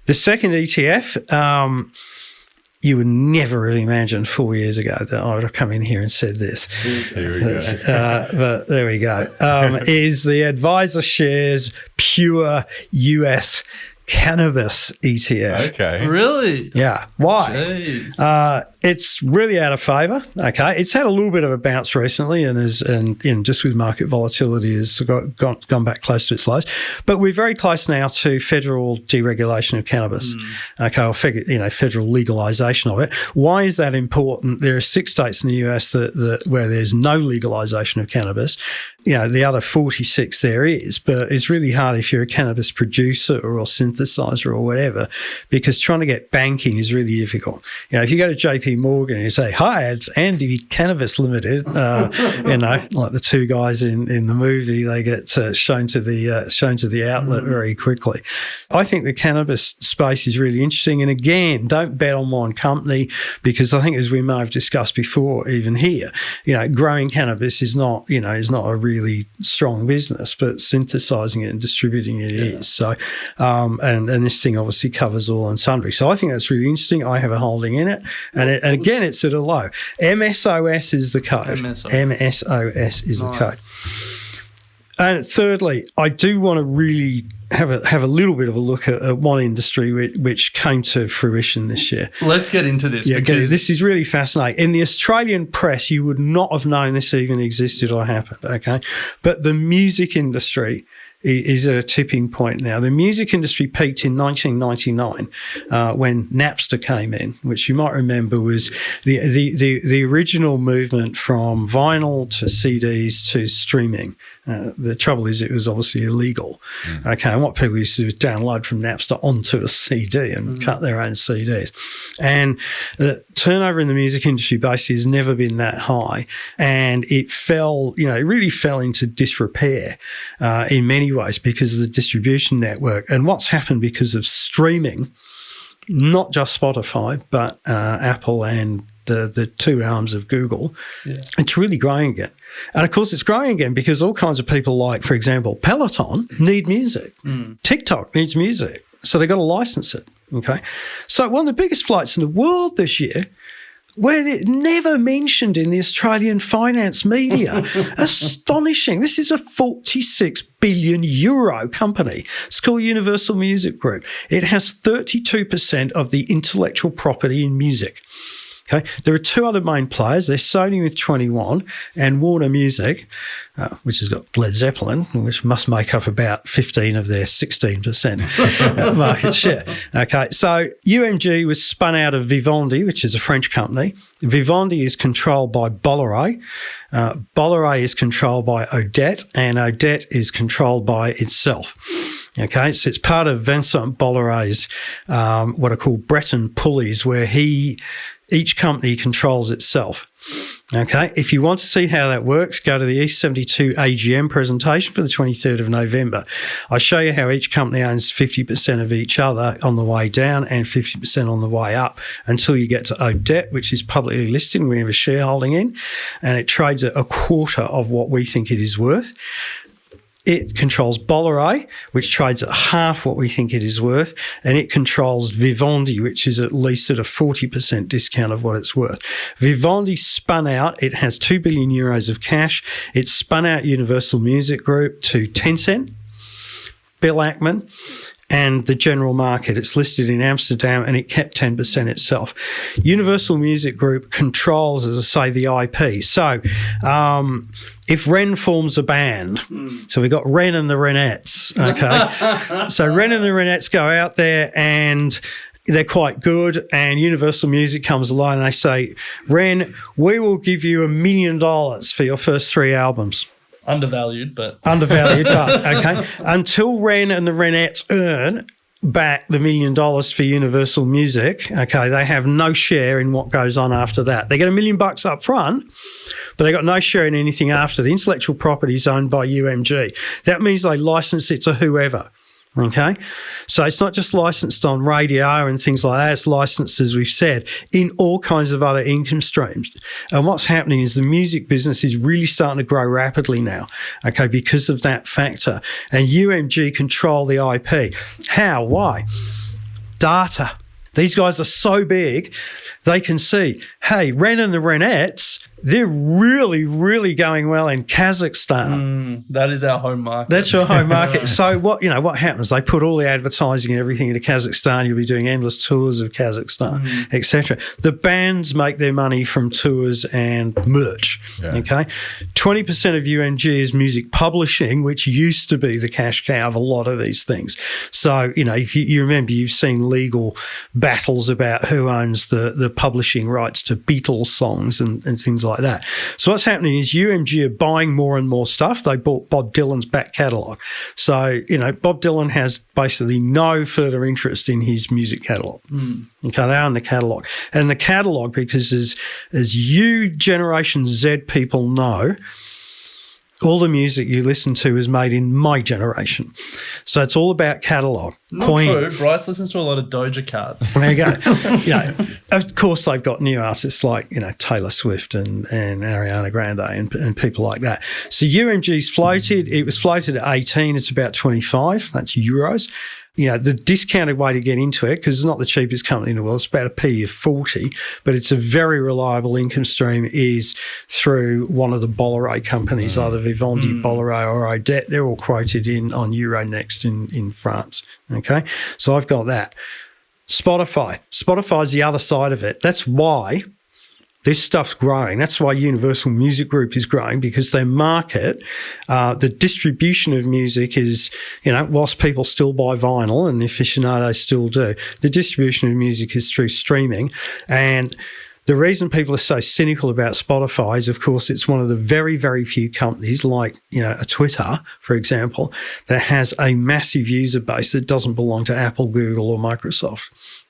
The second ETF, you would never have imagined 4 years ago that I would have come in here and said this.
Here we go.
But there we go. Is the Advisor Shares Pure US Cannabis ETF.
Okay.
Really?
Yeah. Why?
Jeez.
It's really out of favour. Okay, it's had a little bit of a bounce recently, and just with market volatility has gone back close to its lows. But we're very close now to federal deregulation of cannabis. Okay, or federal legalisation of it. Why is that important? There are 6 states in the US that where there's no legalisation of cannabis. The other 46 there is, but it's really hard if you're a cannabis producer or synthesizer or whatever, because trying to get banking is really difficult. If you go to JP Morgan and you say, "Hi, it's Andy Cannabis Limited," like the 2 guys in the movie, they get shown to the outlet very quickly. I think the cannabis space is really interesting, and again, don't bet on one company, because I think, as we may have discussed before, even here, growing cannabis is not a really strong business, but synthesizing it and distributing it is. So, and this thing obviously covers all and sundry. So I think that's really interesting. I have a holding in it, and again, it's at a low. MSOS is the code. MSOS is the code. And thirdly, I do want to really have a little bit of a look at one industry which came to fruition this year.
Let's get into this.
Because this is really fascinating. In the Australian press, you would not have known this even existed or happened, okay? But the music industry is at a tipping point now. The music industry peaked in 1999 when Napster came in, which you might remember was the original movement from vinyl to CDs to streaming. The trouble is it was obviously illegal. Okay, and what people used to do is download from Napster onto a CD and cut their own CDs. And the turnover in the music industry basically has never been that high. And it fell, it really fell into disrepair in many ways because of the distribution network. And what's happened because of streaming, not just Spotify, but Apple and the 2 arms of Google, it's really growing again. And of course, it's growing again because all kinds of people like, for example, Peloton need music. TikTok needs music. So they've got to license it. Okay. So one of the biggest flights in the world this year, where it never mentioned in the Australian finance media. Astonishing. This is a 46 billion euro company. It's called Universal Music Group. It has 32% of the intellectual property in music. Okay. There are 2 other main players. They're Sony with 21 and Warner Music, which has got Led Zeppelin, which must make up about 15 of their 16% market share. Okay, so UMG was spun out of Vivendi, which is a French company. Vivendi is controlled by Bolloré. Bolloré is controlled by Odette, and Odette is controlled by itself. Okay, so it's part of Vincent Bolleré's what are called Breton pulleys, where each company controls itself. Okay, if you want to see how that works, go to the East 72 AGM presentation for the 23rd of November. I show you how each company owns 50% of each other on the way down and 50% on the way up until you get to Odet, which is publicly listed and we have a shareholding in, and it trades at a quarter of what we think it is worth. It controls Bolloré, which trades at half what we think it is worth, and it controls Vivendi, which is at least at a 40% discount of what it's worth. Vivendi spun out. It has 2 billion euros of cash. It spun out Universal Music Group to Tencent, Bill Ackman, and the general market. It's listed in Amsterdam and it kept 10% itself. Universal Music Group controls, as I say, the IP. So if Ren forms a band, so we've got Ren and the Renettes, okay? So Ren and the Renettes go out there and they're quite good, and Universal Music comes along and they say, Ren, we will give you $1 million for your first 3 albums.
Undervalued, but
okay. Until Ren and the Renettes earn back the $1 million for Universal Music, okay, they have no share in what goes on after that. They get $1 million up front, but they got no share in anything after. The intellectual property is owned by UMG. That means they license it to whoever. Okay, so it's not just licensed on radio and things like that. It's licensed, as we've said, in all kinds of other income streams. And what's happening is the music business is really starting to grow rapidly now, okay, because of that factor. And UMG control the IP. How? Why? Data. These guys are so big, they can see, hey, Ren and the Renettes, they're really, really going well in Kazakhstan.
That is our home market.
That's your home market. So what happens? They put all the advertising and everything into Kazakhstan. You'll be doing endless tours of Kazakhstan, etc. The bands make their money from tours and merch. Yeah. Okay, 20% of UMG is music publishing, which used to be the cash cow of a lot of these things. So if you remember, you've seen legal battles about who owns the publishing rights to Beatles songs and things like that. So what's happening is UMG are buying more and more stuff. They bought Bob Dylan's back catalogue. So, Bob Dylan has basically no further interest in his music catalogue. Okay, they own the catalogue. And the catalogue, because as you Generation Z people know, all the music you listen to is made in my generation. So it's all about catalogue.
Not true. Bryce listens to a lot of Doja Cat.
There you go. Of course, they've got new artists like, Taylor Swift and Ariana Grande and people like that. So UMG's floated. It was floated at 18. It's about 25. That's euros. The discounted way to get into it, because it's not the cheapest company in the world, it's about a P of 40, but it's a very reliable income stream, is through one of the Bolloré companies, either Vivendi, Bolloré or Odet. They're all quoted on Euronext in France. Okay, so I've got that. Spotify's the other side of it. That's why this stuff's growing. That's why Universal Music Group is growing, because their market, the distribution of music is, whilst people still buy vinyl and the aficionados still do, the distribution of music is through streaming. And the reason people are so cynical about Spotify is, of course, it's one of the very, very few companies like, a Twitter, for example, that has a massive user base that doesn't belong to Apple, Google or Microsoft.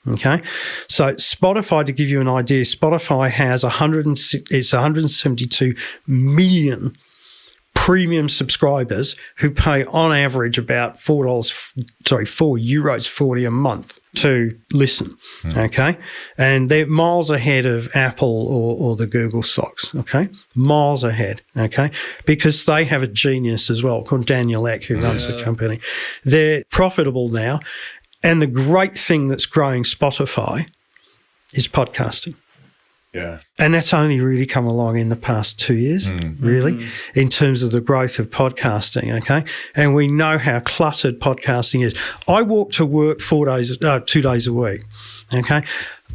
Okay, so Spotify, to give you an idea, Spotify has 172 million premium subscribers who pay on average about €4.40 a month to listen. Okay, and they're miles ahead of Apple or the Google stocks. Okay, miles ahead. Okay, because they have a genius as well called Daniel Alec, who runs the company. They're profitable now. And the great thing that's growing Spotify is podcasting.
Yeah.
And that's only really come along in the past 2 years, really, in terms of the growth of podcasting, okay? And we know how cluttered podcasting is. I walk to work 2 days a week, okay?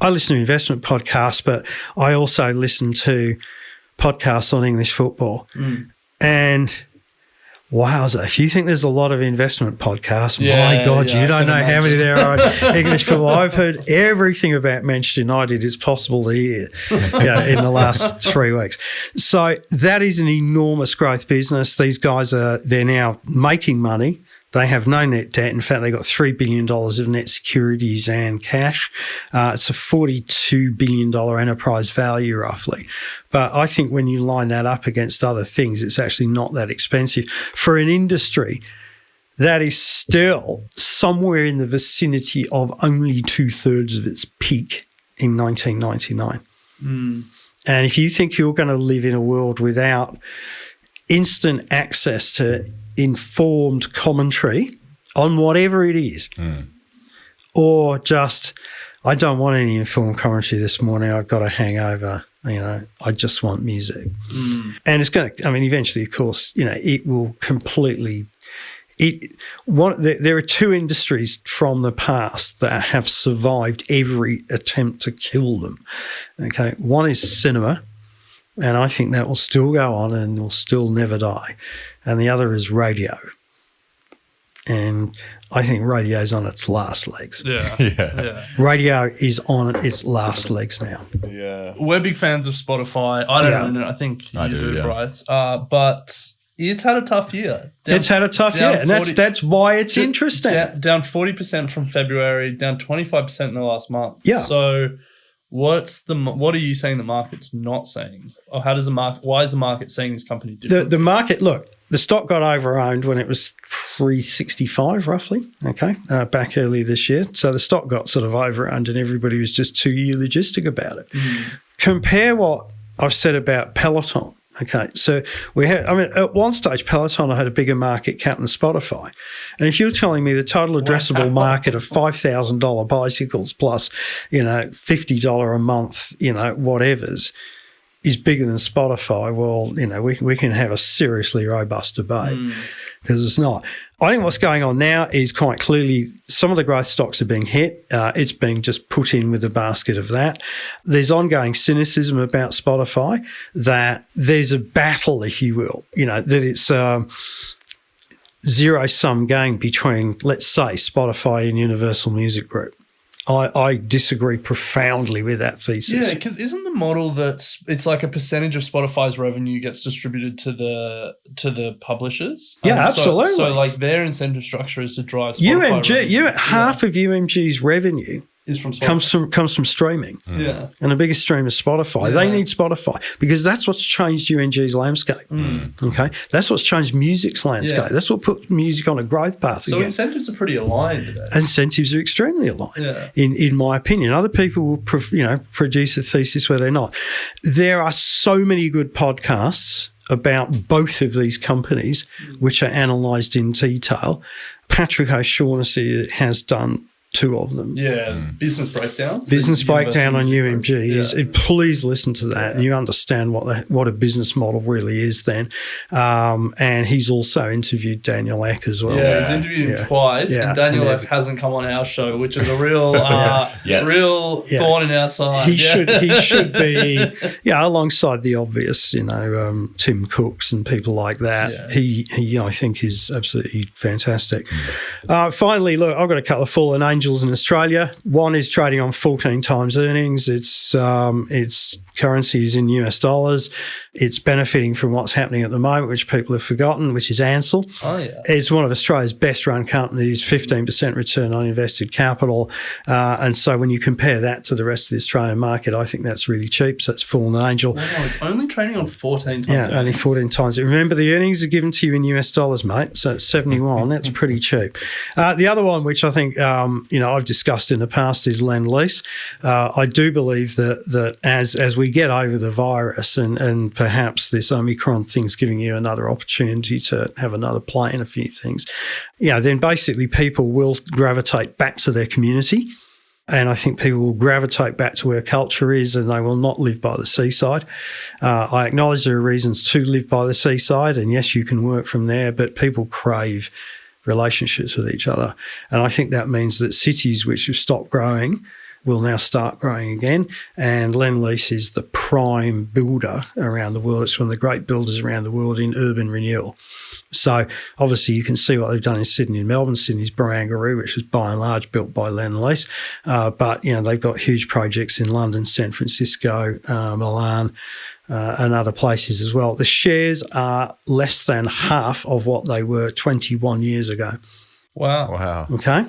I listen to investment podcasts, but I also listen to podcasts on English football. And wowza, if you think there's a lot of investment podcasts, my God, you don't know how many there are in English football. I've heard everything about Manchester United it's possible to hear in the last 3 weeks. So that is an enormous growth business. These guys they're now making money. They have no net debt. In fact, they got $3 billion of net securities and cash. It's a $42 billion enterprise value, roughly. But I think when you line that up against other things, it's actually not that expensive. For an industry that is still somewhere in the vicinity of only 2/3 of its peak in 1999. And if you think you're going to live in a world without instant access to informed commentary on whatever it is, or just, I don't want any informed commentary this morning, I've got a hangover, I just want music. And it's going to, eventually, of course, it will completely... There are two industries from the past that have survived every attempt to kill them. Okay, one is cinema, and I think that will still go on and will still never die. And the other is radio, and I think radio is on its last legs.
Yeah.
Radio is on its last legs now.
Yeah,
we're big fans of Spotify. I don't know. I think you do, Bryce. But it's had a tough year.
It's had a tough year, and that's why it's interesting.
Down 40% from February, down 25% in the last month.
Yeah.
So what are you saying the market's not saying? Or why is the market saying this company different?
The market, look, the stock got over-owned when it was 365 roughly, back earlier this year. So the stock got sort of over-owned and everybody was just too eulogistic about it. Compare what I've said about Peloton. Okay, so we had, at one stage, Peloton had a bigger market cap than Spotify. And if you're telling me the total addressable market of $5,000 bicycles plus, $50 a month, whatevers, is bigger than Spotify, well, we can have a seriously robust debate because it's not. I think what's going on now is quite clearly some of the growth stocks are being hit. It's being just put in with a basket of that. There's ongoing cynicism about Spotify, that there's a battle, if you will, that it's a zero-sum game between, let's say, Spotify and Universal Music Group. I disagree profoundly with that thesis.
Yeah, because isn't the model that it's like a percentage of Spotify's revenue gets distributed to the publishers?
Yeah, absolutely.
So like their incentive structure is to drive Spotify
UMG. Half of UMG's revenue
is from Spotify.
comes from streaming.
Yeah.
And the biggest stream is Spotify. They need Spotify because that's what's changed UMG's landscape. Okay? That's what's changed music's landscape.
Yeah.
That's what put music on a growth path
so
again.
Incentives are pretty aligned there.
Incentives are extremely aligned, in my opinion. Other people will produce a thesis where they're not. There are so many good podcasts about both of these companies which are analysed in detail. Patrick O'Shaughnessy has done 2 of them.
Yeah, Business Breakdowns.
Business Breakdown on UMG. Please listen to that and you understand what a business model really is then. And he's also interviewed Daniel Ek as well.
Yeah, he's interviewed him twice and Daniel Ek hasn't come on our show, which is a real thorn in our side.
He should be alongside the obvious, Tim Cooks and people like that. Yeah. He I think is absolutely fantastic. Finally, look, I've got a couple of fallen angels in Australia. One is trading on 14 times earnings. Its currency is in US dollars. It's benefiting from what's happening at the moment, which people have forgotten, which is Ansell.
Oh, yeah.
It's one of Australia's best run companies, 15% return on invested capital. And so when you compare that to the rest of the Australian market, I think that's really cheap. So it's fallen angel.
Wow, it's only trading on 14 times
earnings. Only 14 times. Remember, the earnings are given to you in US dollars, mate. So it's 71. That's pretty cheap. The other one, which I think I've discussed in the past, is Lend-Lease. I do believe that as we get over the virus and perhaps this Omicron thing's giving you another opportunity to have another play in a few things, then basically people will gravitate back to their community. And I think people will gravitate back to where culture is and they will not live by the seaside. I acknowledge there are reasons to live by the seaside, and yes, you can work from there, but people crave relationships with each other. And I think that means that cities which have stopped growing will now start growing again. And Lend-Lease is the prime builder around the world. It's one of the great builders around the world in urban renewal. So obviously you can see what they've done in Sydney and Melbourne. Sydney's Barangaroo, which was by and large built by Lend-Lease. But they've got huge projects in London, San Francisco, Milan, and other places as well. The shares are less than half of what they were 21 years ago.
Wow.
Okay.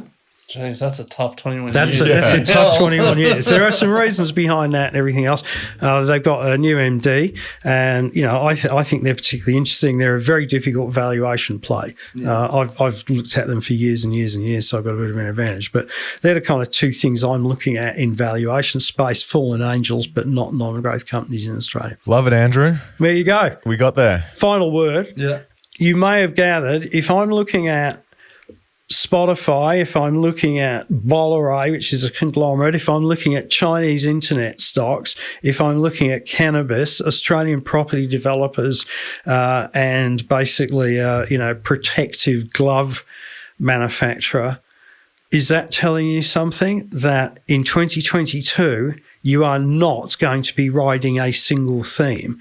Jeez, that's a tough 21
That's
years.
That's a tough 21 years. There are some reasons behind that and everything else. They've got a new MD, and I think they're particularly interesting. They're a very difficult valuation play. Yeah. I've looked at them for years and years and years, so I've got a bit of an advantage. But they're the kind of two things I'm looking at in valuation space: fallen angels, but not non-growth companies in Australia.
Love it, Andrew.
There you go.
We got there.
Final word.
Yeah.
You may have gathered, if I'm looking at Spotify, if I'm looking at Bolloré, which is a conglomerate, if I'm looking at Chinese internet stocks, if I'm looking at cannabis, Australian property developers, and basically, protective glove manufacturer, is that telling you something? That in 2022, you are not going to be riding a single theme,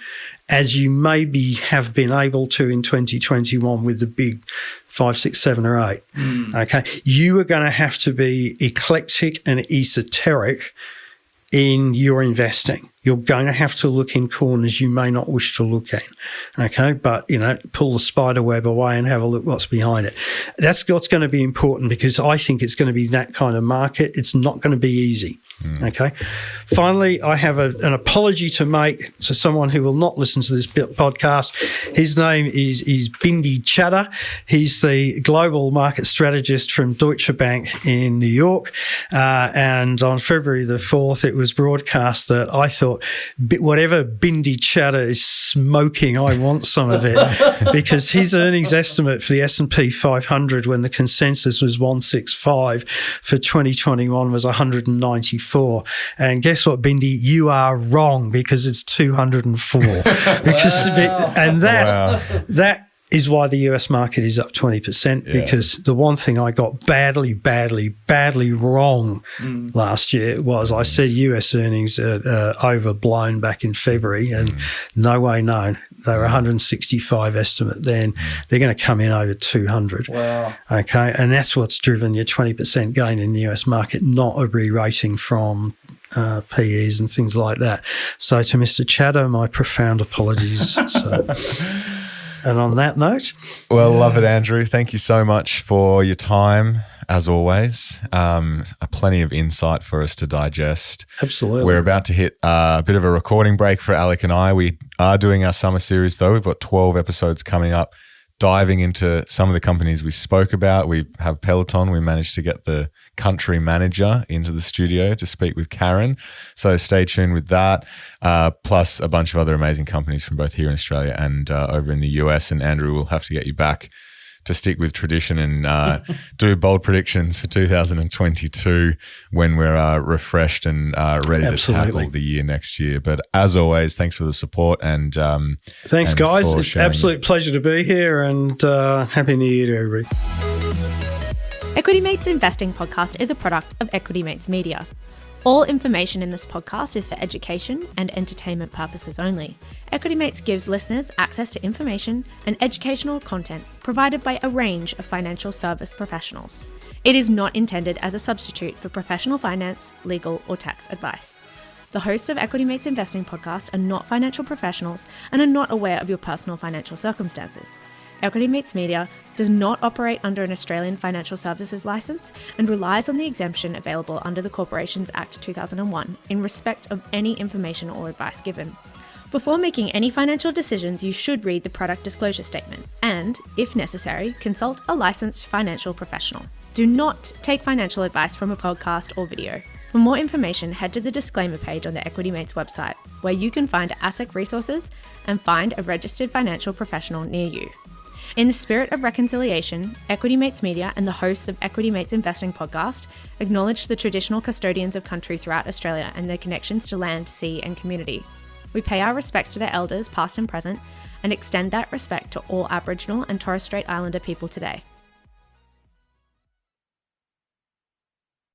as you maybe have been able to in 2021 with the big 5, 6, 7 or 8. Okay. You are going to have to be eclectic and esoteric in your investing. You're going to have to look in corners you may not wish to look at. Okay. But, pull the spider web away and have a look what's behind it. That's what's going to be important, because I think it's going to be that kind of market. It's not going to be easy. Okay. Finally, I have an apology to make to someone who will not listen to this podcast. His name is Bindi Chadha. He's the global market strategist from Deutsche Bank in New York. And on February the 4th, it was broadcast that I thought, whatever Bindi Chadha is smoking, I want some of it, because his earnings estimate for the S&P 500 when the consensus was 165 for 2021 was 194. And guess what, Bindi? You are wrong, because it's 204. That is why the US market is up 20%, because the one thing I got badly wrong last year was I said US earnings are overblown back in February, and no way known. They were 165 estimate then. They're going to come in over 200.
Wow.
Okay, and that's what's driven your 20% gain in the US market, not a re-rating from PEs and things like that. So to Mr. Chadha, my profound apologies. And on that note.
Well, love it, Andrew. Thank you so much for your time, as always. Plenty of insight for us to digest.
Absolutely.
We're about to hit a bit of a recording break for Alec and I. We are doing our summer series, though. We've got 12 episodes coming up, diving into some of the companies we spoke about. We have Peloton. We managed to get the country manager into the studio to speak with Karen. So stay tuned with that. Plus a bunch of other amazing companies from both here in Australia and over in the US. And Andrew, will have to get you back to stick with tradition and do bold predictions for 2022 when we're refreshed and ready to tackle the year next year. But as always, thanks for the support and
thanks, guys. It's an absolute pleasure to be here, and Happy New Year to everybody.
Equity Mates Investing Podcast is a product of Equity Mates Media. All information in this podcast is for education and entertainment purposes only. Equity Mates gives listeners access to information and educational content provided by a range of financial service professionals. It is not intended as a substitute for professional finance, legal, or tax advice. The hosts of Equity Mates Investing Podcast are not financial professionals and are not aware of your personal financial circumstances. Equity Mates Media does not operate under an Australian Financial Services licence and relies on the exemption available under the Corporations Act 2001 in respect of any information or advice given. Before making any financial decisions, you should read the product disclosure statement and, if necessary, consult a licensed financial professional. Do not take financial advice from a podcast or video. For more information, head to the disclaimer page on the Equity Mates website, where you can find ASIC resources and find a registered financial professional near you. In the spirit of reconciliation, Equity Mates Media and the hosts of Equity Mates Investing Podcast acknowledge the traditional custodians of country throughout Australia and their connections to land, sea and community. We pay our respects to their elders, past and present, and extend that respect to all Aboriginal and Torres Strait Islander people today.